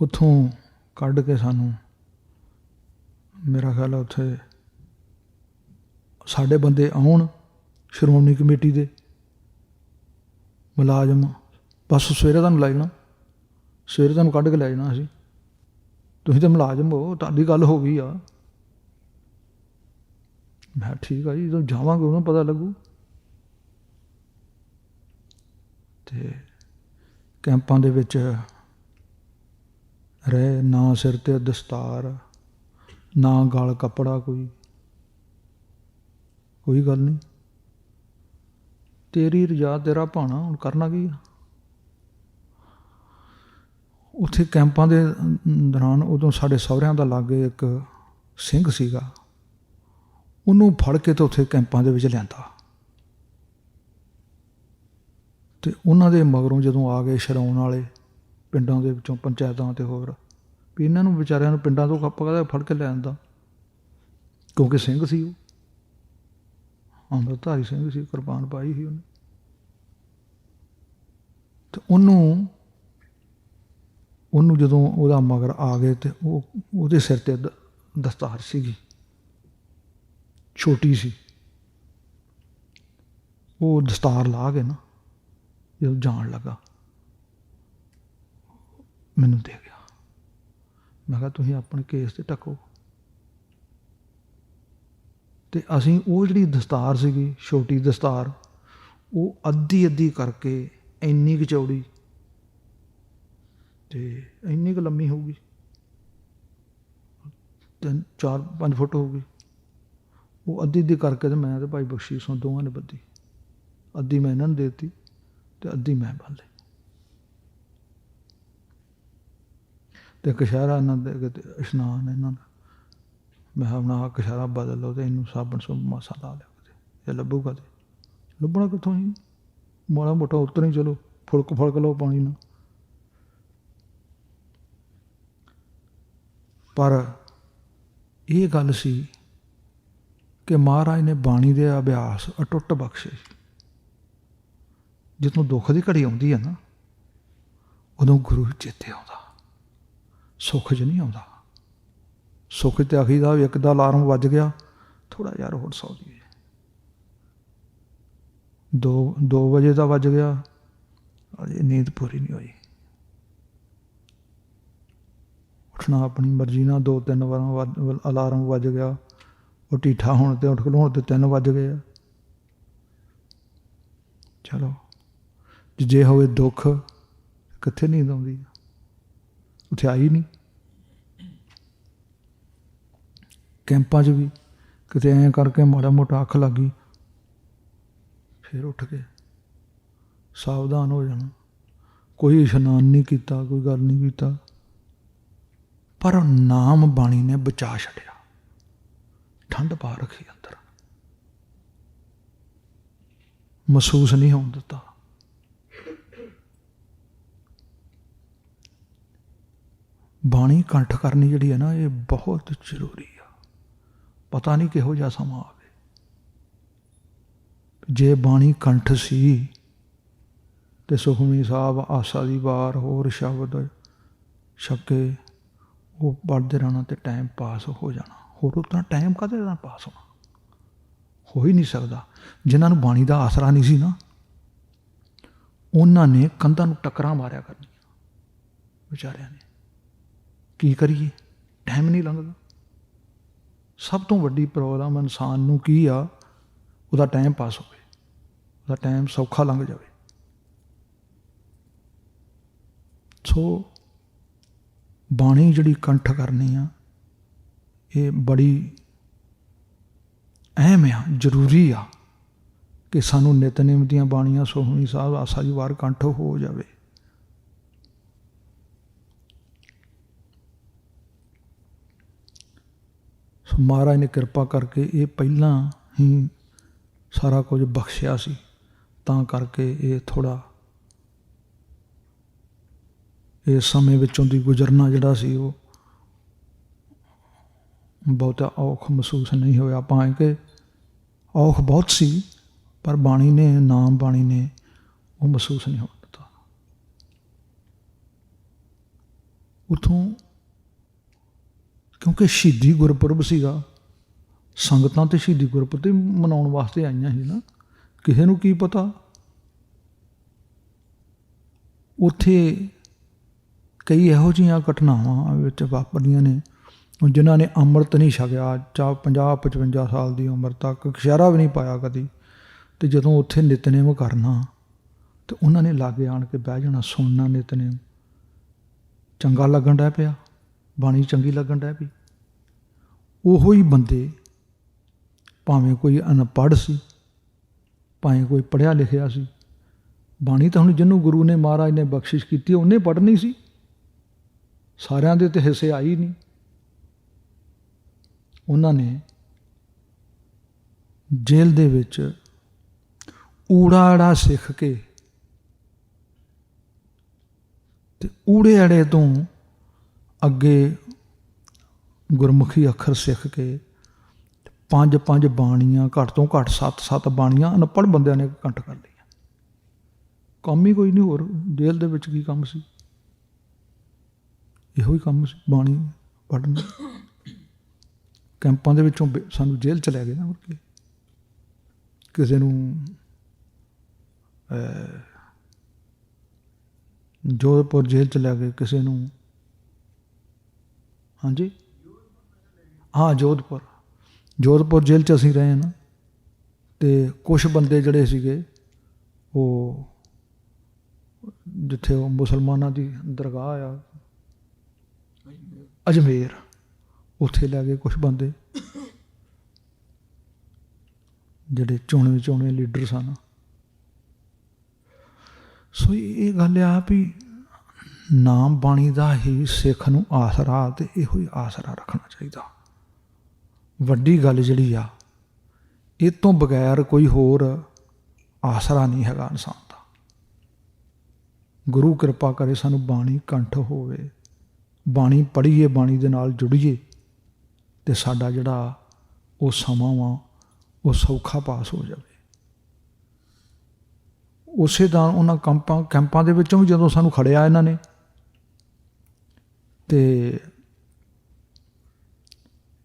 ਉੱਥੋਂ ਕੱਢ ਕੇ ਸਾਨੂੰ, ਮੇਰਾ ਖਿਆਲ ਹੈ ਉੱਥੇ ਸਾਡੇ ਬੰਦੇ ਆਉਣ ਸ਼੍ਰੋਮਣੀ ਕਮੇਟੀ ਦੇ ਮੁਲਾਜ਼ਮ, ਬਸ ਸਵੇਰੇ ਤੁਹਾਨੂੰ ਲੈ ਜਾਣਾ, ਸਵੇਰੇ ਤੁਹਾਨੂੰ ਕੱਢ ਕੇ ਲੈ ਜਾਣਾ ਅਸੀਂ, ਤੁਸੀਂ ਤਾਂ ਮੁਲਾਜ਼ਮ ਹੋ, ਤੁਹਾਡੀ ਗੱਲ ਹੋ ਗਈ ਆ। ਮੈਂ ਠੀਕ ਆ ਜੀ, ਜਦੋਂ ਜਾਵਾਂਗੇ ਉਹਨੂੰ ਪਤਾ ਲੱਗੂ। ਅਤੇ ਕੈਂਪਾਂ ਦੇ ਵਿੱਚ ਰਹੇ, ਨਾ ਸਿਰ 'ਤੇ ਦਸਤਾਰ, ਨਾ ਗਲ ਕੱਪੜਾ, ਕੋਈ ਗੱਲ ਨਹੀਂ, ਤੇਰੀ ਰਜਾ ਤੇਰਾ ਭਾਣਾ, ਹੁਣ ਕਰਨਾ ਕੀ ਆ। ਉੱਥੇ ਕੈਂਪਾਂ ਦੇ ਦੌਰਾਨ ਉਦੋਂ ਸਾਡੇ ਸਹੁਰਿਆਂ ਦਾ ਲਾਗੇ ਇੱਕ ਸਿੰਘ ਸੀਗਾ, ਉਹਨੂੰ ਫੜ ਕੇ ਤਾਂ ਉੱਥੇ ਕੈਂਪਾਂ ਦੇ ਵਿੱਚ ਲਿਆਂਦਾ। ਅਤੇ ਉਹਨਾਂ ਦੇ ਮਗਰੋਂ ਜਦੋਂ ਆ ਗਏ ਛਡਾਉਣ ਵਾਲੇ ਪਿੰਡਾਂ ਦੇ ਵਿੱਚੋਂ, ਪੰਚਾਇਤਾਂ ਅਤੇ ਹੋਰ, ਵੀ ਇਹਨਾਂ ਨੂੰ ਵਿਚਾਰਿਆਂ ਨੂੰ ਪਿੰਡਾਂ ਤੋਂ ਕੱਪ ਫੜ ਕੇ ਲੈ ਆਂਦਾ, ਕਿਉਂਕਿ ਸਿੰਘ ਸੀ ਉਹ, ਅੰਮ੍ਰਿਤਧਾਰੀ ਸਿੰਘ ਸੀ, ਕੁਰਬਾਨ ਪਾਈ ਸੀ ਉਹਨੇ। ਅਤੇ ਉਹਨੂੰ ਜਦੋਂ ਉਹਦਾ ਮਗਰ ਆ ਗਏ ਅਤੇ ਉਹਦੇ ਸਿਰ 'ਤੇ ਦਸਤਾਰ ਸੀਗੀ, ਛੋਟੀ ਸੀ, ਉਹ ਦਸਤਾਰ ਲਾ ਕੇ ਨਾ ਜਦੋਂ ਜਾਣ ਲੱਗਾ, ਮੈਨੂੰ ਦੇ ਗਿਆ। ਮੈਂ ਕਿਹਾ ਤੁਸੀਂ ਆਪਣੇ ਕੇਸ 'ਤੇ ਢੱਕੋ। ਅਤੇ ਅਸੀਂ ਉਹ ਜਿਹੜੀ ਦਸਤਾਰ ਸੀਗੀ, ਛੋਟੀ ਦਸਤਾਰ, ਉਹ ਅੱਧੀ ਕਰਕੇ ਇੰਨੀ ਕੁ ਚੌੜੀ ਅਤੇ ਇੰਨੀ ਕੁ ਲੰਮੀ ਹੋਊਗੀ, 3-4-5 ਫੁੱਟ ਹੋਊਗੀ, ਉਹ ਅੱਧੀ ਅੱਧੀ ਕਰਕੇ ਤੇ ਮੈਂ ਤੇ ਭਾਈ ਬਖਸ਼ੀਸ਼ ਸਿੰਘ ਦੋਵਾਂ ਨੇ ਬੱਧੀ। ਅੱਧੀ ਮੈਂ ਇਹਨਾਂ ਨੂੰ ਦੇ ਦਿੱਤੀ ਤੇ ਅੱਧੀ ਮੈਂ ਬੰਨ ਲਈ। ਤੇ ਕਛਹਿਰਾ ਇਹਨਾਂ ਦੇ ਤੇ ਇਸ਼ਨਾਨ ਇਹਨਾਂ ਦਾ। ਮੈਂ ਕਿਹਾ ਹੁਣ ਆਹ ਕਛਹਿਰਾ ਬਦਲ ਲਓ ਤੇ ਇਹਨੂੰ ਸਾਬਣ ਸੁਬਣ ਮਾਸਾ ਲਾ ਲਿਆ ਕਿਤੇ, ਜੇ ਲੱਭੂਗਾ ਤੇ। ਲੱਭਣਾ ਕਿੱਥੋਂ ਜੀ, ਮਾੜਾ ਮੋਟਾ ਉੱਤਰ ਹੀ ਚਲੋ, ਫੁਲਕ ਲਓ ਪਾਣੀ ਨਾਲ। ਪਰ ਇਹ ਗੱਲ ਸੀ ਕਿ ਮਹਾਰਾਜ ਨੇ ਬਾਣੀ ਦੇ ਅਭਿਆਸ ਅਟੁੱਟ ਬਖਸ਼ੇ। ਜਦੋਂ ਦੁੱਖ ਦੀ ਘੜੀ ਆਉਂਦੀ ਹੈ ਨਾ, ਉਦੋਂ ਗੁਰੂ ਚੇਤੇ ਆਉਂਦਾ, ਸੁੱਖ 'ਚ ਨਹੀਂ ਆਉਂਦਾ। ਸੁੱਖ 'ਚ ਆਖੀਦਾ ਵੀ ਇੱਕ ਦਾ ਅਲਾਰਮ ਵੱਜ ਗਿਆ, ਥੋੜ੍ਹਾ ਯਾਰ ਹੋਰ ਸੌ ਜਾਈਏ। 2 ਵਜੇ ਦਾ ਵੱਜ ਗਿਆ, ਅਜੇ ਨੀਂਦ ਪੂਰੀ ਨਹੀਂ ਹੋਈ। ਉੱਠਣਾ ਆਪਣੀ ਮਰਜ਼ੀ ਨਾਲ, 2-3 ਵਾਰ ਅਲਾਰਮ ਵੱਜ ਗਿਆ, ਉਹ ਢੀਠਾ ਹੋਣ ਤੇ ਉੱਠ ਖਲੋਣ ਤੇ 3 ਵੱਜ ਗਏ ਆ। ਚਲੋ ਜੇ ਹੋਵੇ ਦੁੱਖ, ਕਿੱਥੇ ਨੀਂਦ ਆਉਂਦੀ ਆ, ਉੱਥੇ ਆਈ ਨਹੀਂ। ਕੈਂਪਾਂ 'ਚ ਵੀ ਕਿਤੇ ਐਂ ਕਰਕੇ ਮਾੜਾ ਮੋਟਾ ਅੱਖ ਲੱਗ ਗਈ, ਫਿਰ ਉੱਠ ਕੇ ਸਾਵਧਾਨ ਹੋ ਜਾਣਾ। ਕੋਈ ਇਸ਼ਨਾਨ ਨਹੀਂ ਕੀਤਾ, ਕੋਈ ਗੱਲ ਨਹੀਂ ਕੀਤਾ, ਪਰ ਨਾਮ ਬਾਣੀ ਨੇ ਬਚਾ ਛੱਡਿਆ, ਠੰਡ ਪਾ ਰੱਖੀ ਅੰਦਰ, ਮਹਿਸੂਸ ਨਹੀਂ ਹੋਣ ਦਿੱਤਾ। ਬਾਣੀ ਕੰਠ ਕਰਨੀ ਜਿਹੜੀ ਹੈ ਨਾ, ਇਹ ਬਹੁਤ ਜ਼ਰੂਰੀ ਆ। ਪਤਾ ਨਹੀਂ ਕਿਹੋ ਜਿਹਾ ਸਮਾਂ ਆਵੇ। ਜੇ ਬਾਣੀ ਕੰਠ ਸੀ ਤੇ ਸੁਖਮਨੀ ਸਾਹਿਬ, ਆਸਾ ਦੀ ਵਾਰ, ਹੋਰ ਸ਼ਬਦ ਛੱਕੇ ਉਹ ਪੜ੍ਹਦੇ ਰਹਿਣਾ ਤੇ ਟਾਈਮ ਪਾਸ ਹੋ ਜਾਣਾ। ਹੋਰ ਉਤਨਾ ਟਾਈਮ ਕਾਹਦੇ ਨਾਲ ਪਾਸ ਹੋਣਾ, ਹੋ ਹੀ ਨਹੀਂ ਸਕਦਾ। ਜਿਨ੍ਹਾਂ ਨੂੰ ਬਾਣੀ ਦਾ ਆਸਰਾ ਨਹੀਂ ਸੀ ਨਾ, ਉਹਨਾਂ ਨੇ ਕੰਧਾਂ ਨੂੰ ਟੱਕਰਾਂ ਮਾਰਿਆ ਕਰਨੀਆਂ ਵਿਚਾਰਿਆਂ ਨੇ। ਕੀ ਕਰੀਏ, ਟਾਈਮ ਨਹੀਂ ਲੰਘਦਾ। ਸਭ ਤੋਂ ਵੱਡੀ ਪ੍ਰੋਬਲਮ ਇਨਸਾਨ ਨੂੰ ਕੀ ਆ, ਉਹਦਾ ਟਾਈਮ ਪਾਸ ਹੋਵੇ, ਉਹਦਾ ਟਾਈਮ ਸੌਖਾ ਲੰਘ ਜਾਵੇ। ਸੋ ਬਾਣੀ ਜਿਹੜੀ ਕੰਠ ਕਰਨੀ ਆ, ਇਹ ਬੜੀ ਅਹਿਮ ਆ, ਜ਼ਰੂਰੀ ਆ ਕਿ ਸਾਨੂੰ ਨਿਤਨੇਮ ਦੀਆਂ ਬਾਣੀਆਂ, ਸੁਖਮਨੀ ਸਾਹਿਬ, ਆਸਾ ਦੀ ਵਾਰ ਕੰਠ ਹੋ ਜਾਵੇ। ਮਹਾਰਾਜ ਨੇ ਕਿਰਪਾ ਕਰਕੇ ਇਹ ਪਹਿਲਾਂ ਹੀ ਸਾਰਾ ਕੁਝ ਬਖਸ਼ਿਆ ਸੀ, ਤਾਂ ਕਰਕੇ ਇਹ ਥੋੜ੍ਹਾ ਇਸ ਸਮੇਂ ਵਿੱਚੋਂ ਦੀ ਗੁਜ਼ਰਨਾ ਜਿਹੜਾ ਸੀ, ਉਹ ਬਹੁਤਾ ਔਖ ਮਹਿਸੂਸ ਨਹੀਂ ਹੋਇਆ। ਭਾਵੇਂ ਕਿ ਔਖ ਬਹੁਤ ਸੀ, ਪਰ ਬਾਣੀ ਨੇ, ਨਾਮ ਬਾਣੀ ਨੇ ਉਹ ਮਹਿਸੂਸ ਨਹੀਂ ਹੋਣ ਦਿੱਤਾ। ਉੱਥੋਂ ਕਿਉਂਕਿ ਸ਼ਹੀਦੀ ਗੁਰਪੁਰਬ ਸੀਗਾ, ਸੰਗਤਾਂ ਤੇ ਸ਼ਹੀਦੀ ਗੁਰਪੁਰਬ ਤੇ ਮਨਾਉਣ ਵਾਸਤੇ ਆਈਆਂ ਸੀ ਨਾ। ਕਿਸੇ ਨੂੰ ਕੀ ਪਤਾ ਉੱਥੇ ਕਈ ਇਹੋ ਜਿਹੀਆਂ ਘਟਨਾਵਾਂ ਵਿੱਚ ਵਾਪਰੀਆਂ ਨੇ, ਜਿਨ੍ਹਾਂ ਨੇ ਅੰਮ੍ਰਿਤ ਨਹੀਂ ਛਕਿਆ, 50-55 ਸਾਲ ਦੀ ਉਮਰ ਤੱਕ ਕਛਹਿਰਾ ਵੀ ਨਹੀਂ ਪਾਇਆ ਕਦੀ। ਅਤੇ ਜਦੋਂ ਉੱਥੇ ਨਿਤਨੇਮ ਕਰਨਾ ਅਤੇ ਉਹਨਾਂ ਨੇ ਲਾਗੇ ਆਣ ਕੇ ਬਹਿ ਜਾਣਾ, ਸੁਣਨਾ ਨਿਤਨੇਮ। ਚੰਗਾ ਲੱਗਣ ਡਿਆ ਪਿਆ, ਬਾਣੀ ਚੰਗੀ ਲੱਗਣ ਡਿਆ ਪਈ। ਉਹੋ ਹੀ ਬੰਦੇ, ਭਾਵੇਂ ਕੋਈ ਅਨਪੜ੍ਹ ਸੀ, ਭਾਵੇਂ ਕੋਈ ਪੜ੍ਹਿਆ ਲਿਖਿਆ ਸੀ, ਬਾਣੀ ਤਾਂ ਹੁਣ ਜਿਹਨੂੰ ਗੁਰੂ ਨੇ, ਮਹਾਰਾਜ ਨੇ ਬਖਸ਼ਿਸ਼ ਕੀਤੀ, ਉਹਨੇ ਪੜ੍ਹਨੀ ਸੀ। ਸਾਰਿਆਂ ਦੇ ਤਾਂ ਹਿੱਸੇ ਆਈ ਨਹੀਂ। ਉਹਨਾਂ ਨੇ ਜੇਲ੍ਹ ਦੇ ਵਿੱਚ ਊੜਾ ਆੜਾ ਸਿੱਖ ਕੇ ਤੇ ਊੜੇ ਆੜੇ ਤੋਂ ਅੱਗੇ ਗੁਰਮੁਖੀ ਅੱਖਰ ਸਿੱਖ ਕੇ 5 ਬਾਣੀਆਂ, ਘੱਟ ਤੋਂ ਘੱਟ 7 ਬਾਣੀਆਂ ਅਨਪੜ੍ਹ ਬੰਦਿਆਂ ਨੇ ਕੰਠ ਕਰ ਲਈਆਂ। ਕੰਮ ਹੀ ਕੋਈ ਨਹੀਂ, ਹੋਰ ਜੇਲ੍ਹ ਦੇ ਵਿੱਚ ਕੀ ਕੰਮ ਸੀ? ਇਹੋ ਹੀ ਕੰਮ ਸੀ, ਬਾਣੀ ਪੜ੍ਹਨਾ। ਕੈਂਪਾਂ ਦੇ ਵਿੱਚੋਂ ਸਾਨੂੰ ਜੇਲ੍ਹ 'ਚ ਲੈ ਗਏ ਨਾ, ਮੁੜ ਕੇ ਕਿਸੇ ਨੂੰ ਜੋਧਪੁਰ ਜੇਲ੍ਹ 'ਚ ਲੈ ਗਏ, ਕਿਸੇ ਨੂੰ, ਹਾਂਜੀ ਹਾਂ, ਜੋਧਪੁਰ ਜੇਲ੍ਹ 'ਚ ਅਸੀਂ ਰਹੇ ਨਾ। ਅਤੇ ਕੁਛ ਬੰਦੇ ਜਿਹੜੇ ਸੀਗੇ, ਉਹ ਜਿੱਥੇ ਉਹ ਮੁਸਲਮਾਨਾਂ ਦੀ ਦਰਗਾਹ ਆ ਅਜਮੇਰ, ਉੱਥੇ ਲੈ ਗਏ ਕੁਛ ਬੰਦੇ। ਜਿਹੜੇ ਚੁਣੇ ਲੀਡਰ ਸਨ। ਸੋ ਇਹ ਗੱਲ ਆ ਵੀ ਨਾਮ ਬਾਣੀ ਦਾ ਹੀ ਸਿੱਖ ਨੂੰ ਆਸਰਾ, ਤੇ ਇਹੋ ਹੀ ਆਸਰਾ ਰੱਖਣਾ ਚਾਹੀਦਾ। ਵੱਡੀ ਗੱਲ ਜਿਹੜੀ ਆ, ਇਹ ਤੋਂ ਬਗੈਰ ਕੋਈ ਹੋਰ ਆਸਰਾ ਨਹੀਂ ਹੈਗਾ ਇਨਸਾਨ ਦਾ। ਗੁਰੂ ਕਿਰਪਾ ਕਰੇ ਸਾਨੂੰ ਬਾਣੀ ਕੰਠ ਹੋਵੇ, ਬਾਣੀ ਪੜ੍ਹੀਏ, ਬਾਣੀ ਦੇ ਨਾਲ ਜੁੜੀਏ, ਅਤੇ ਸਾਡਾ ਜਿਹੜਾ ਉਹ ਸਮਾਂ ਵਾ ਉਹ ਸੌਖਾ ਪਾਸ ਹੋ ਜਾਵੇ। ਉਸੇ ਦਾ ਉਹਨਾਂ ਕੈਂਪਾਂ ਦੇ ਵਿੱਚੋਂ ਵੀ ਜਦੋਂ ਸਾਨੂੰ ਖੜਿਆ ਇਹਨਾਂ ਨੇ, ਅਤੇ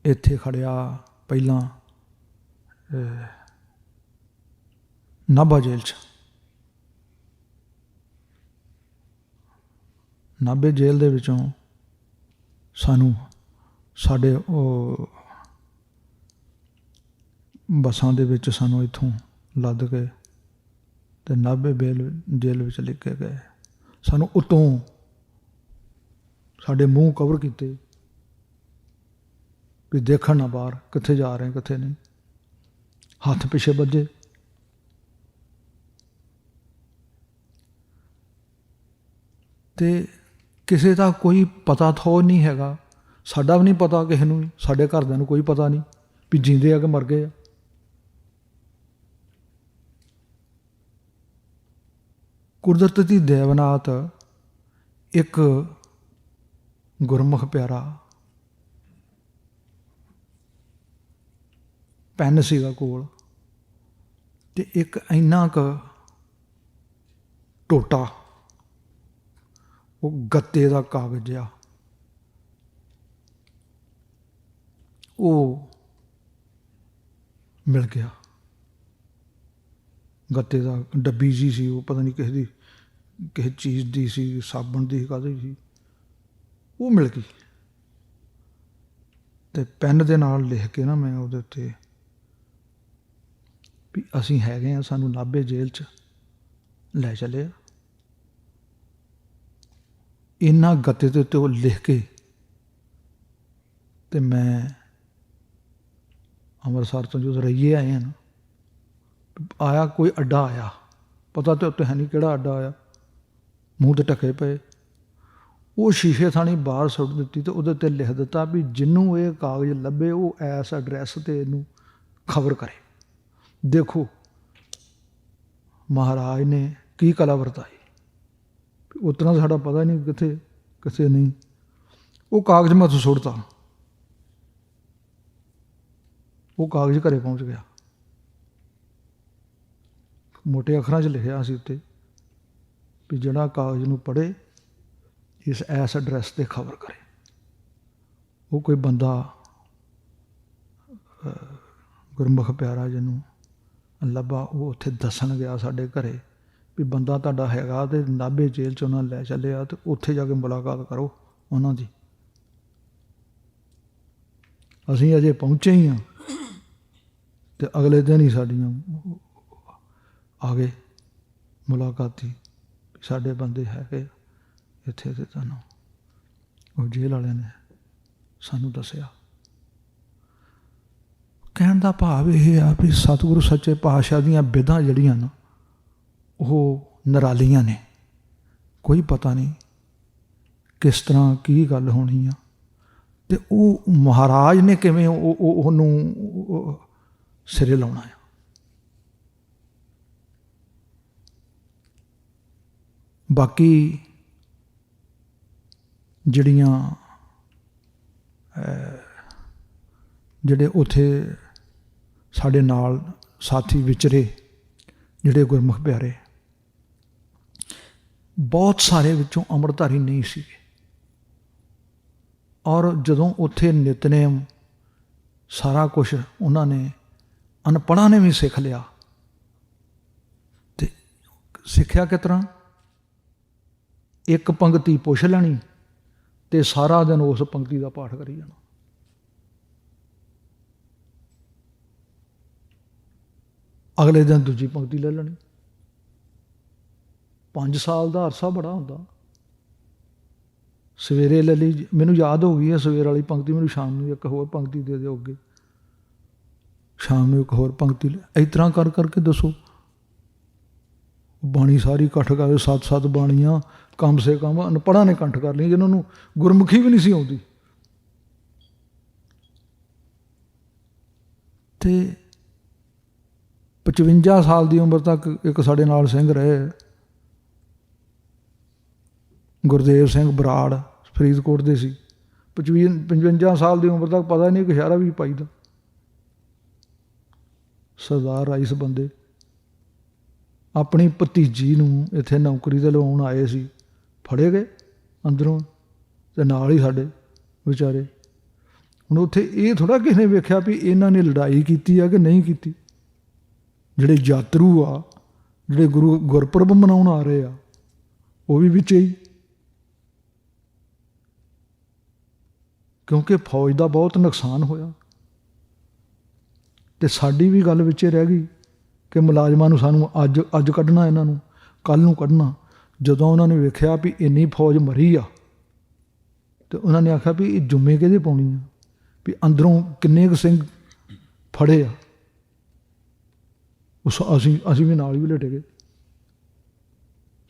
ਇੱਥੇ ਖੜਿਆ ਪਹਿਲਾਂ ਨਾਭਾ ਜੇਲ੍ਹ 'ਚ। ਨਾਭੇ ਜੇਲ੍ਹ ਦੇ ਵਿੱਚੋਂ ਸਾਨੂੰ ਸਾਡੇ ਉਹ ਬੱਸਾਂ ਦੇ ਵਿੱਚ ਸਾਨੂੰ ਇੱਥੋਂ ਲੱਦ ਕੇ ਅਤੇ ਨਾਭੇ ਜੇਲ੍ਹ ਵਿੱਚ ਲੈ ਕੇ ਗਏ। ਸਾਨੂੰ ਉੱਤੋਂ ਸਾਡੇ ਮੂੰਹ ਕਵਰ ਕੀਤੇ ਵੀ ਦੇਖਣ ਨਾ ਬਾਹਰ ਕਿੱਥੇ ਜਾ ਰਹੇ ਕਿੱਥੇ ਨਹੀਂ, ਹੱਥ ਪਿੱਛੇ ਬੱਝੇ। ਅਤੇ ਕਿਸੇ ਦਾ ਕੋਈ ਪਤਾ ਥੋ ਨਹੀਂ ਹੈਗਾ, ਸਾਡਾ ਵੀ ਨਹੀਂ ਪਤਾ ਕਿਸੇ ਨੂੰ, ਸਾਡੇ ਘਰਦਿਆਂ ਨੂੰ ਕੋਈ ਪਤਾ ਨਹੀਂ ਵੀ ਜੀਂਦੇ ਆ ਕਿ ਮਰ ਗਏ ਆ। ਕੁਦਰਤ ਦੀ ਦੇਵਨਾਤ ਇੱਕ ਗੁਰਮੁਖ ਪਿਆਰਾ ਪੈਨ ਸੀਗਾ ਕੋਲ, ਅਤੇ ਇੱਕ ਇੰਨਾ ਕੁ ਟੋਟਾ ਉਹ ਗੱਤੇ ਦਾ ਕਾਗਜ਼ ਆ, ਉਹ ਮਿਲ ਗਿਆ। ਗੱਤੇ ਦਾ ਡੱਬੀ ਜੀ ਸੀ, ਉਹ ਪਤਾ ਨਹੀਂ ਕਿਸੇ ਚੀਜ਼ ਦੀ ਸੀ, ਸਾਬਣ ਦੀ ਕਾਹਦੀ ਸੀ, ਉਹ ਮਿਲ ਗਈ। ਅਤੇ ਪੈਨ ਦੇ ਨਾਲ ਲਿਖ ਕੇ ਨਾ ਮੈਂ ਉਹਦੇ ਉੱਤੇ ਵੀ ਅਸੀਂ ਹੈਗੇ ਹਾਂ, ਸਾਨੂੰ ਨਾਭੇ ਜੇਲ੍ਹ 'ਚ ਲੈ ਚੱਲੇ ਆ। ਇਹਨਾਂ ਗੱਤੇ ਦੇ ਉੱਤੇ ਉਹ ਲਿਖ ਕੇ, ਅਤੇ ਮੈਂ ਅੰਮ੍ਰਿਤਸਰ ਤੋਂ ਜਦੋਂ ਰਈਏ ਆਏ ਹਨ, ਆਇਆ ਕੋਈ ਅੱਡਾ ਆਇਆ, ਪਤਾ ਤੇ ਉੱਤੇ ਹੈ ਨਹੀਂ ਕਿਹੜਾ ਅੱਡਾ ਆਇਆ, ਮੂੰਹ 'ਤੇ ਢੱਕੇ ਪਏ। ਉਹ ਸ਼ੀਸ਼ੇ ਥਾਣੀ ਬਾਹਰ ਸੁੱਟ ਦਿੱਤੀ, ਅਤੇ ਉਹਦੇ 'ਤੇ ਲਿਖ ਦਿੱਤਾ ਵੀ ਜਿਹਨੂੰ ਇਹ ਕਾਗਜ਼ ਲੱਭੇ ਉਹ ਇਸ ਐਡਰੈਸ 'ਤੇ ਇਹਨੂੰ ਖਬਰ ਕਰੇ। ਦੇਖੋ ਮਹਾਰਾਜ ਨੇ ਕੀ ਕਲਾ ਵਰਤਾਈ, ਉਤਨਾ ਸਾਡਾ ਪਤਾ ਨਹੀਂ ਕਿੱਥੇ ਨਹੀਂ। ਉਹ ਕਾਗਜ਼ ਮੈਂ ਉੱਥੇ ਸੁੱਟਤਾ, ਉਹ ਕਾਗਜ਼ ਘਰੇ ਪਹੁੰਚ ਗਿਆ। ਮੋਟੇ ਅੱਖਰਾਂ 'ਚ ਲਿਖਿਆ ਸੀ ਉੱਤੇ ਵੀ ਜਿਹੜਾ ਕਾਗਜ਼ ਨੂੰ ਪੜ੍ਹੇ ਇਸ ਐਡਰੈਸ 'ਤੇ ਖਬਰ ਕਰੇ। ਉਹ ਕੋਈ ਬੰਦਾ ਗੁਰਮੁਖ ਪਿਆਰਾ ਜਿਹਨੂੰ ਲੱਭਾ, ਉਹ ਉੱਥੇ ਦੱਸਣ ਗਿਆ ਸਾਡੇ ਘਰੇ ਵੀ ਬੰਦਾ ਤੁਹਾਡਾ ਹੈਗਾ, ਅਤੇ ਨਾਭੇ ਜੇਲ੍ਹ 'ਚ ਉਹਨਾਂ ਲੈ ਚੱਲਿਆ, ਅਤੇ ਉੱਥੇ ਜਾ ਕੇ ਮੁਲਾਕਾਤ ਕਰੋ ਉਹਨਾਂ ਦੀ। ਅਸੀਂ ਅਜੇ ਪਹੁੰਚੇ ਹੀ ਹਾਂ, ਅਤੇ ਅਗਲੇ ਦਿਨ ਹੀ ਸਾਡੀਆਂ ਆ ਗਏ ਮੁਲਾਕਾਤੀ, ਸਾਡੇ ਬੰਦੇ ਹੈਗੇ ਇੱਥੇ, ਅਤੇ ਤੁਹਾਨੂੰ ਉਹ ਜੇਲ੍ਹ ਵਾਲਿਆਂ ਨੇ ਸਾਨੂੰ ਦੱਸਿਆ। ਕਹਿਣ ਦਾ ਭਾਵ ਇਹ ਆ ਵੀ ਸਤਿਗੁਰੂ ਸੱਚੇ ਪਾਤਸ਼ਾਹ ਦੀਆਂ ਬਿਧਾਂ ਜਿਹੜੀਆਂ ਨਾ ਉਹ ਨਿਰਾਲੀਆਂ ਨੇ, ਕੋਈ ਪਤਾ ਨਹੀਂ ਕਿਸ ਤਰ੍ਹਾਂ ਕੀ ਗੱਲ ਹੋਣੀ ਆ, ਅਤੇ ਉਹ ਮਹਾਰਾਜ ਨੇ ਕਿਵੇਂ ਉਹਨੂੰ ਸਿਰੇ ਲਾਉਣਾ ਆ। ਬਾਕੀ ਜਿਹੜੇ ਉੱਥੇ ਸਾਡੇ ਨਾਲ ਸਾਥੀ ਵਿਚਰੇ, ਜਿਹੜੇ ਗੁਰਮੁਖ ਪਿਆਰੇ, ਬਹੁਤ ਸਾਰੇ ਵਿੱਚੋਂ ਅੰਮ੍ਰਿਤਧਾਰੀ ਨਹੀਂ ਸੀਗੇ। ਔਰ ਜਦੋਂ ਉੱਥੇ ਨਿਤਨੇਮ ਸਾਰਾ ਕੁਛ ਉਹਨਾਂ ਨੇ, ਅਨਪੜ੍ਹਾਂ ਨੇ ਵੀ ਸਿੱਖ ਲਿਆ। ਅਤੇ ਸਿੱਖਿਆ ਕਿਸ ਤਰ੍ਹਾਂ, ਇੱਕ ਪੰਗਤੀ ਪੁੱਛ ਲੈਣੀ ਅਤੇ ਸਾਰਾ ਦਿਨ ਉਸ ਪੰਗਤੀ ਦਾ ਪਾਠ ਕਰੀ ਜਾਣਾ। ਅਗਲੇ ਦਿਨ ਦੂਜੀ ਪੰਗਤੀ ਲੈ ਲੈਣੀ। 5 ਸਾਲ ਦਾ ਅਰਸਾ ਬੜਾ ਹੁੰਦਾ। ਸਵੇਰੇ ਲੈ ਲਈ, ਮੈਨੂੰ ਯਾਦ ਹੋ ਗਈ ਹੈ ਸਵੇਰ ਵਾਲੀ ਪੰਗਤੀ, ਮੈਨੂੰ ਸ਼ਾਮ ਨੂੰ ਇੱਕ ਹੋਰ ਪੰਗਤੀ ਦੇ ਦਿਓ ਅੱਗੇ। ਸ਼ਾਮ ਨੂੰ ਇੱਕ ਹੋਰ ਪੰਕਤੀ ਇਸ ਤਰ੍ਹਾਂ ਕਰ ਕਰਕੇ ਦੱਸੋ। ਬਾਣੀ ਸਾਰੀ ਇਕੱਠ ਕਰ, 7 ਬਾਣੀਆਂ ਕਮ ਸੇ ਕਮ ਅਨਪੜ੍ਹਾਂ ਨੇ ਕੰਠ ਕਰ ਲਈਆਂ, ਜਿਨ੍ਹਾਂ ਨੂੰ ਗੁਰਮੁਖੀ ਵੀ ਨਹੀਂ ਸੀ ਆਉਂਦੀ। ਤੇ 55 ਸਾਲ ਦੀ ਉਮਰ ਤੱਕ ਇੱਕ ਸਾਡੇ ਨਾਲ ਸਿੰਘ ਰਹੇ, ਗੁਰਦੇਵ ਸਿੰਘ ਬਰਾੜ, ਫਰੀਦਕੋਟ ਦੇ ਸੀ। 55 ਸਾਲ ਦੀ ਉਮਰ ਤੱਕ ਪਤਾ ਨਹੀਂ ਇਸ਼ਾਰਾ ਵੀ ਪਾਈਦਾ। ਸਰਦਾਰ ਰਾਈਸ ਬੰਦੇ ਆਪਣੀ ਭਤੀਜੀ ਨੂੰ ਇੱਥੇ ਨੌਕਰੀ 'ਤੇ ਲਵਾਉਣ ਆਏ ਸੀ, ਫੜੇ ਗਏ ਅੰਦਰੋਂ, ਅਤੇ ਨਾਲ ਹੀ ਸਾਡੇ ਵਿਚਾਰੇ। ਹੁਣ ਉੱਥੇ ਇਹ ਥੋੜ੍ਹਾ ਕਿਸੇ ਨੇ ਵੇਖਿਆ ਵੀ ਇਹਨਾਂ ਨੇ ਲੜਾਈ ਕੀਤੀ ਆ ਕਿ ਨਹੀਂ ਕੀਤੀ। ਜਿਹੜੇ ਯਾਤਰੂ ਆ, ਜਿਹੜੇ ਗੁਰਪੁਰਬ ਮਨਾਉਣ ਆ ਰਹੇ ਆ, ਉਹ ਵੀ ਵਿੱਚ ਹੀ, ਕਿਉਂਕਿ ਫੌਜ ਦਾ ਬਹੁਤ ਨੁਕਸਾਨ ਹੋਇਆ। ਅਤੇ ਸਾਡੀ ਵੀ ਗੱਲ ਵਿੱਚੇ ਰਹਿ ਗਈ ਕਿ ਮੁਲਾਜ਼ਮਾਂ ਨੂੰ ਸਾਨੂੰ ਅੱਜ ਕੱਢਣਾ, ਇਹਨਾਂ ਨੂੰ ਕੱਲ੍ਹ ਨੂੰ ਕੱਢਣਾ। ਜਦੋਂ ਉਹਨਾਂ ਨੇ ਵੇਖਿਆ ਵੀ ਇੰਨੀ ਫੌਜ ਮਰੀ ਆ, ਅਤੇ ਉਹਨਾਂ ਨੇ ਆਖਿਆ ਵੀ ਇਹ ਜੁੰਮੇ ਕਿਹਦੇ ਪਾਉਣੀ ਆ, ਵੀ ਅੰਦਰੋਂ ਕਿੰਨੇ ਕੁ ਸਿੰਘ ਫੜੇ ਆ। ਅਸੀਂ ਵੀ ਨਾਲ ਹੀ ਲੇਟੇ ਗਏ।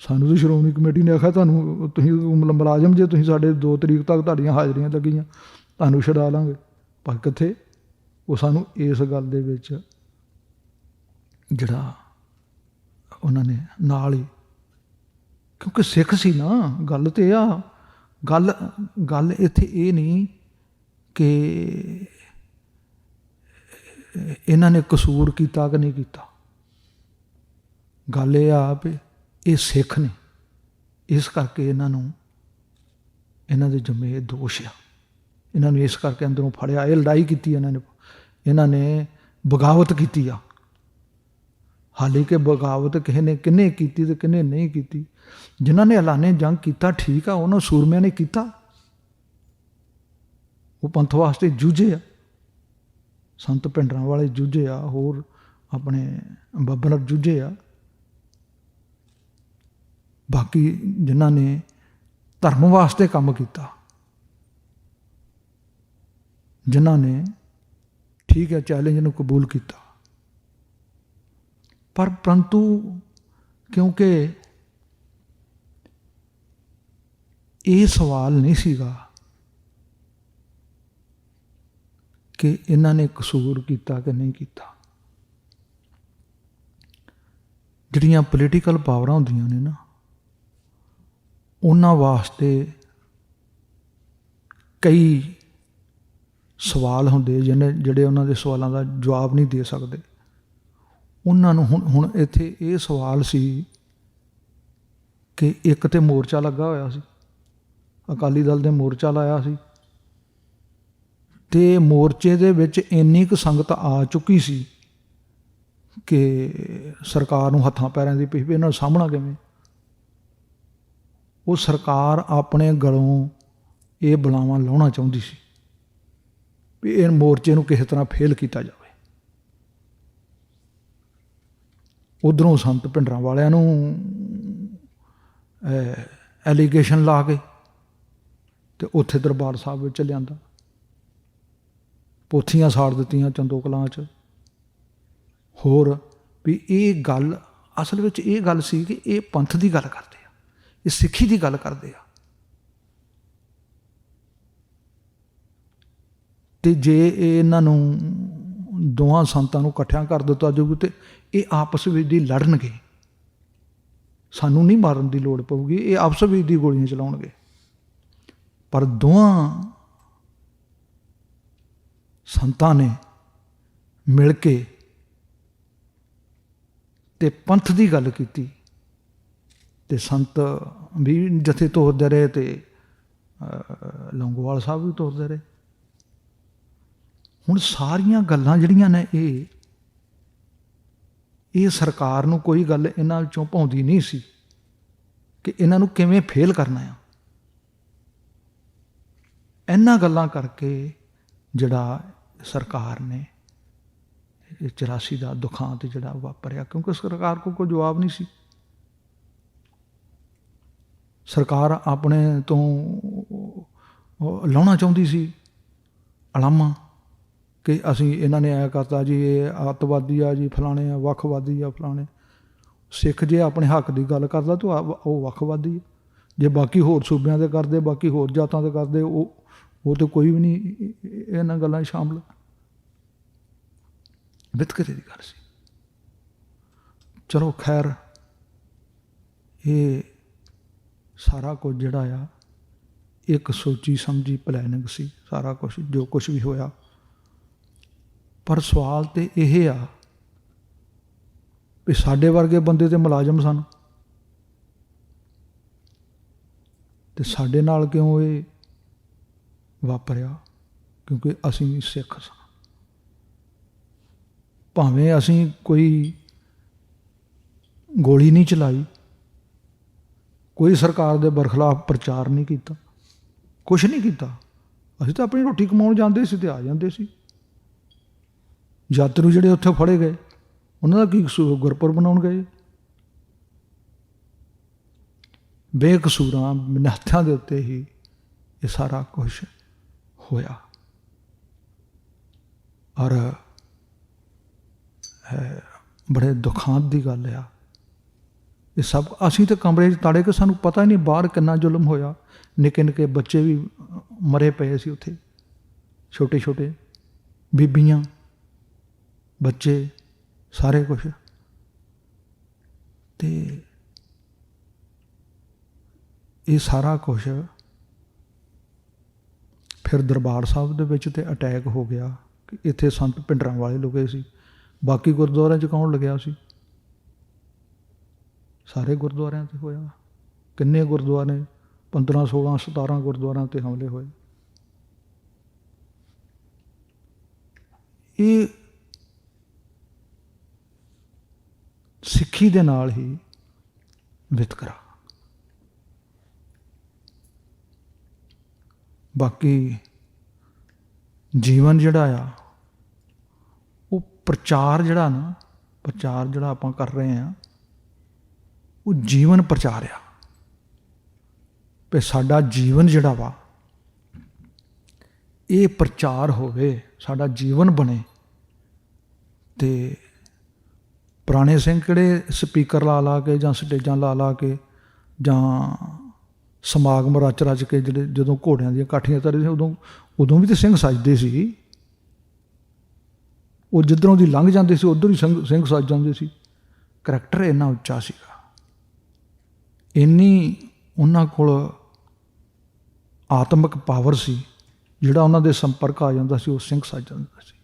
ਸਾਨੂੰ ਤਾਂ ਸ਼੍ਰੋਮਣੀ ਕਮੇਟੀ ਨੇ ਆਖਿਆ ਤੁਸੀਂ ਮੁਲਾਜ਼ਮ ਜੇ, ਤੁਸੀਂ ਸਾਡੇ 2 ਤਰੀਕ ਤੱਕ ਤੁਹਾਡੀਆਂ ਹਾਜ਼ਰੀਆਂ ਲੱਗੀਆਂ, ਤੁਹਾਨੂੰ ਛਡਾ ਲਾਂਗੇ। ਪਰ ਕਿੱਥੇ, ਉਹ ਸਾਨੂੰ ਇਸ ਗੱਲ ਦੇ ਵਿੱਚ ਜਿਹੜਾ ਉਹਨਾਂ ਨੇ ਨਾਲ ਹੀ, ਕਿਉਂਕਿ ਸਿੱਖ ਸੀ ਨਾ। ਗੱਲ ਤਾਂ ਇਹ ਆ, ਗੱਲ ਇੱਥੇ ਇਹ ਨਹੀਂ ਕਿ ਇਹਨਾਂ ਨੇ ਕਸੂਰ ਕੀਤਾ ਕਿ ਨਹੀਂ ਕੀਤਾ। ਗੱਲ ਇਹ ਆ ਵੀ ਇਹ ਸਿੱਖ ਨੇ, ਇਸ ਕਰਕੇ ਇਹਨਾਂ ਦੇ ਜੰਮੇ ਦੋਸ਼ ਆ। ਇਹਨਾਂ ਨੂੰ ਇਸ ਕਰਕੇ ਅੰਦਰੋਂ ਫੜਿਆ। ਇਹ ਲੜਾਈ ਕੀਤੀ ਇਹਨਾਂ ਨੇ ਬਗਾਵਤ ਕੀਤੀ ਆ। ਹਾਲੇ ਕਿ ਬਗਾਵਤ ਕਿਸੇ ਨੇ ਕਿਹਨੇ ਕੀਤੀ ਅਤੇ ਕਿਹਨੇ ਨਹੀਂ ਕੀਤੀ। ਜਿਨ੍ਹਾਂ ਨੇ ਐਲਾਨੇ ਜੰਗ ਕੀਤਾ, ਠੀਕ ਆ, ਉਹਨਾਂ ਸੂਰਮਿਆਂ ਨੇ ਕੀਤਾ, ਉਹ ਪੰਥ ਵਾਸਤੇ ਜੂਝੇ ਆ। ਸੰਤ ਭਿੰਡਰਾਂ ਵਾਲੇ ਜੂਝੇ ਆ, ਹੋਰ ਆਪਣੇ ਬੱਬਰ ਜੂਝੇ ਆ। ਬਾਕੀ ਜਿਨ੍ਹਾਂ ਨੇ ਧਰਮ ਵਾਸਤੇ ਕੰਮ ਕੀਤਾ, ਜਿਨ੍ਹਾਂ ਨੇ ਠੀਕ ਹੈ ਚੈਲੰਜ ਨੂੰ ਕਬੂਲ ਕੀਤਾ, ਪਰੰਤੂ ਕਿਉਂਕਿ ਇਹ ਸਵਾਲ ਨਹੀਂ ਸੀਗਾ ਕਿ ਇਹਨਾਂ ਨੇ ਕਸੂਰ ਕੀਤਾ ਕਿ ਨਹੀਂ ਕੀਤਾ। ਜਿਹੜੀਆਂ ਪੋਲੀਟੀਕਲ ਪਾਵਰਾਂ ਹੁੰਦੀਆਂ ਨੇ ਨਾ, ਉਹਨਾਂ ਵਾਸਤੇ ਕਈ ਸਵਾਲ ਹੁੰਦੇ ਜਿਹੜੇ ਉਹਨਾਂ ਦੇ ਸਵਾਲਾਂ ਦਾ ਜਵਾਬ ਨਹੀਂ ਦੇ ਸਕਦੇ। ਉਹਨਾਂ ਨੂੰ ਹੁਣ ਇੱਥੇ ਇਹ ਸਵਾਲ ਸੀ ਕਿ ਇੱਕ ਤਾਂ ਮੋਰਚਾ ਲੱਗਾ ਹੋਇਆ ਸੀ, ਅਕਾਲੀ ਦਲ ਦੇ ਮੋਰਚਾ ਲਾਇਆ ਸੀ, ਅਤੇ ਮੋਰਚੇ ਦੇ ਵਿੱਚ ਇੰਨੀ ਕੁ ਸੰਗਤ ਆ ਚੁੱਕੀ ਸੀ ਕਿ ਸਰਕਾਰ ਨੂੰ ਹੱਥਾਂ ਪੈਰਾਂ ਦੀ ਪਈ ਵੀ ਇਹਨਾਂ ਨੂੰ ਸਾਂਭਣਾ ਕਿਵੇਂ। ਉਹ ਸਰਕਾਰ ਆਪਣੇ ਗਲੋਂ ਇਹ ਬਲਾਵਾਂ ਲਾਉਣਾ ਚਾਹੁੰਦੀ ਸੀ ਵੀ ਇਹ ਮੋਰਚੇ ਨੂੰ ਕਿਸੇ ਤਰ੍ਹਾਂ ਫੇਲ ਕੀਤਾ ਜਾਵੇ। ਉੱਧਰੋਂ ਸੰਤ ਭਿੰਡਰਾਂ ਵਾਲਿਆਂ ਨੂੰ ਐਲੀਗੇਸ਼ਨ ਲਾ ਕੇ ਅਤੇ ਉੱਥੇ ਦਰਬਾਰ ਸਾਹਿਬ ਵਿੱਚ ਲਿਆਂਦਾ, ਪੋਥੀਆਂ ਸਾੜ ਦਿੱਤੀਆਂ ਚੰਦੋ ਕਲਾਂ 'ਚ। ਹੋਰ ਵੀ ਇਹ ਗੱਲ ਅਸਲ ਵਿੱਚ ਇਹ ਗੱਲ ਸੀ ਕਿ ਇਹ ਪੰਥ ਦੀ ਗੱਲ ਕਰਦੇ ਆ, ਇਹ ਸਿੱਖੀ ਦੀ ਗੱਲ ਕਰਦੇ ਆ। ਅਤੇ ਜੇ ਇਹਨਾਂ ਨੂੰ ਦੋਵਾਂ ਸੰਤਾਂ ਨੂੰ ਇਕੱਠਿਆਂ ਕਰ ਦਿੱਤਾ ਜਾਊਗਾ ਅਤੇ ਇਹ ਆਪਸ ਵਿੱਚ ਦੀ ਲੜਨਗੇ, ਸਾਨੂੰ ਨਹੀਂ ਮਾਰਨ ਦੀ ਲੋੜ ਪਊਗੀ, ਇਹ ਆਪਸ ਵਿੱਚ ਦੀ ਗੋਲੀਆਂ ਚਲਾਉਣਗੇ। ਪਰ ਦੋਵਾਂ ਸੰਤਾਂ ਨੇ ਮਿਲ ਕੇ ਅਤੇ ਪੰਥ ਦੀ ਗੱਲ ਕੀਤੀ, ਅਤੇ ਸੰਤ ਵੀ ਜਥੇ ਤੋਰਦੇ ਰਹੇ ਅਤੇ ਲੌਂਗੋਵਾਲ ਸਾਹਿਬ ਵੀ ਤੋਰਦੇ ਰਹੇ। ਹੁਣ ਸਾਰੀਆਂ ਗੱਲਾਂ ਜਿਹੜੀਆਂ ਨੇ ਇਹ ਸਰਕਾਰ ਨੂੰ ਕੋਈ ਗੱਲ ਇਹਨਾਂ ਵਿੱਚੋਂ ਭਾਉਂਦੀ ਨਹੀਂ ਸੀ ਕਿ ਇਹਨਾਂ ਨੂੰ ਕਿਵੇਂ ਫੇਲ ਕਰਨਾ ਆ। ਇਹਨਾਂ ਗੱਲਾਂ ਕਰਕੇ ਜਿਹੜਾ ਸਰਕਾਰ ਨੇ 84 ਦਾ ਦੁਖਾਂਤ ਜਿਹੜਾ ਵਾਪਰਿਆ, ਕਿਉਂਕਿ ਸਰਕਾਰ ਕੋਲ ਕੋਈ ਜਵਾਬ ਨਹੀਂ ਸੀ। ਸਰਕਾਰ ਆਪਣੇ ਤੋਂ ਲਾਉਣਾ ਚਾਹੁੰਦੀ ਸੀ ਅਲਾਮਾ, कि असी इन्होंने ऐ करता जी, ये अतवादी आ जी, फलाने आ, वक्खवादी आ फलाने। सिख जे अपने हक की गल करता तो वो वक्खवादी है। जे बाकी होर सूबे के करते, बाकी होर जातों के करते, वो तो कोई भी नहीं इन्हां गल्लां शामिल। वितकरे की गल सी। चलो खैर, ये सारा कुछ जिहड़ा आ एक सोची समझी प्लैनिंग सी सारा कुछ जो कुछ भी होया। पर सवाल तो यह आ भी साडे वर्गे बंदे तो मुलाजम सन, तो साडे नाल क्यों ये वापरिया? क्योंकि असीं सिख सन। भावें असीं कोई गोली नहीं चलाई, कोई सरकार के बरखिलाफ प्रचार नहीं किया, कुछ नहीं किया। असीं तो अपनी रोटी कमाउण जांदे सी ते आ जांदे सी। यात्रु जिहड़े उत्थे फड़े गए उन्हां दा की कसूर? गुरपुरब मनाउण गए। बेकसूरां मिन्नतां दे उत्ते ही ये सारा कुछ होया। और बड़े दुखांत की गल आ ये सब। असीं तो कमरे तड़े के सानूं पता ही नहीं बाहर कितना जुल्म होया। निके निके बच्चे भी मरे पे सी उत्थे, छोटे छोटे बीबियां बच्चे सारे कुछ। ते ये सारा कुछ फिर दरबार साहब दे विच ते अटैक हो गया कि इत्थे संत भिंडरां वाले लुके सी। बाकी गुरुद्वारियां च कौन लग्या सी? सारे गुरुद्वारियां ते होया। किन्ने गुरुद्वारे, 15, 16, 17 गुरुद्वारियां ते हमले होए। ये सिੱਖੀ ਦੇ ਨਾਲ ही वितकरा। बाकी जीवन जिहड़ा आ वो प्रचार जिहड़ा ना, प्रचार जिहड़ा आपां कर रहे हैं वो जीवन प्रचार आ। भी साडा जीवन जिहड़ा वा ये प्रचार होवे, साडा जीवन बने। ते पुराने सिंह किहड़े स्पीकर ला ला के जां स्टेजां ला ला के जां समागम रच रच के जिहड़े जदों घोड़ियां दी काठियां तरदे उदों भी तो सिंह सजदे सी। वो जिधरों दी लंघ जाते सी उधर ही सिंह सज जाते सी। करैक्टर इन्ना उच्चा सीगा, इन्नी उन्हां कोल आत्मक पावर सी, जिहड़ा उन्हां दे संपर्क आ जांदा सी वो सिंह सज जांदा सी।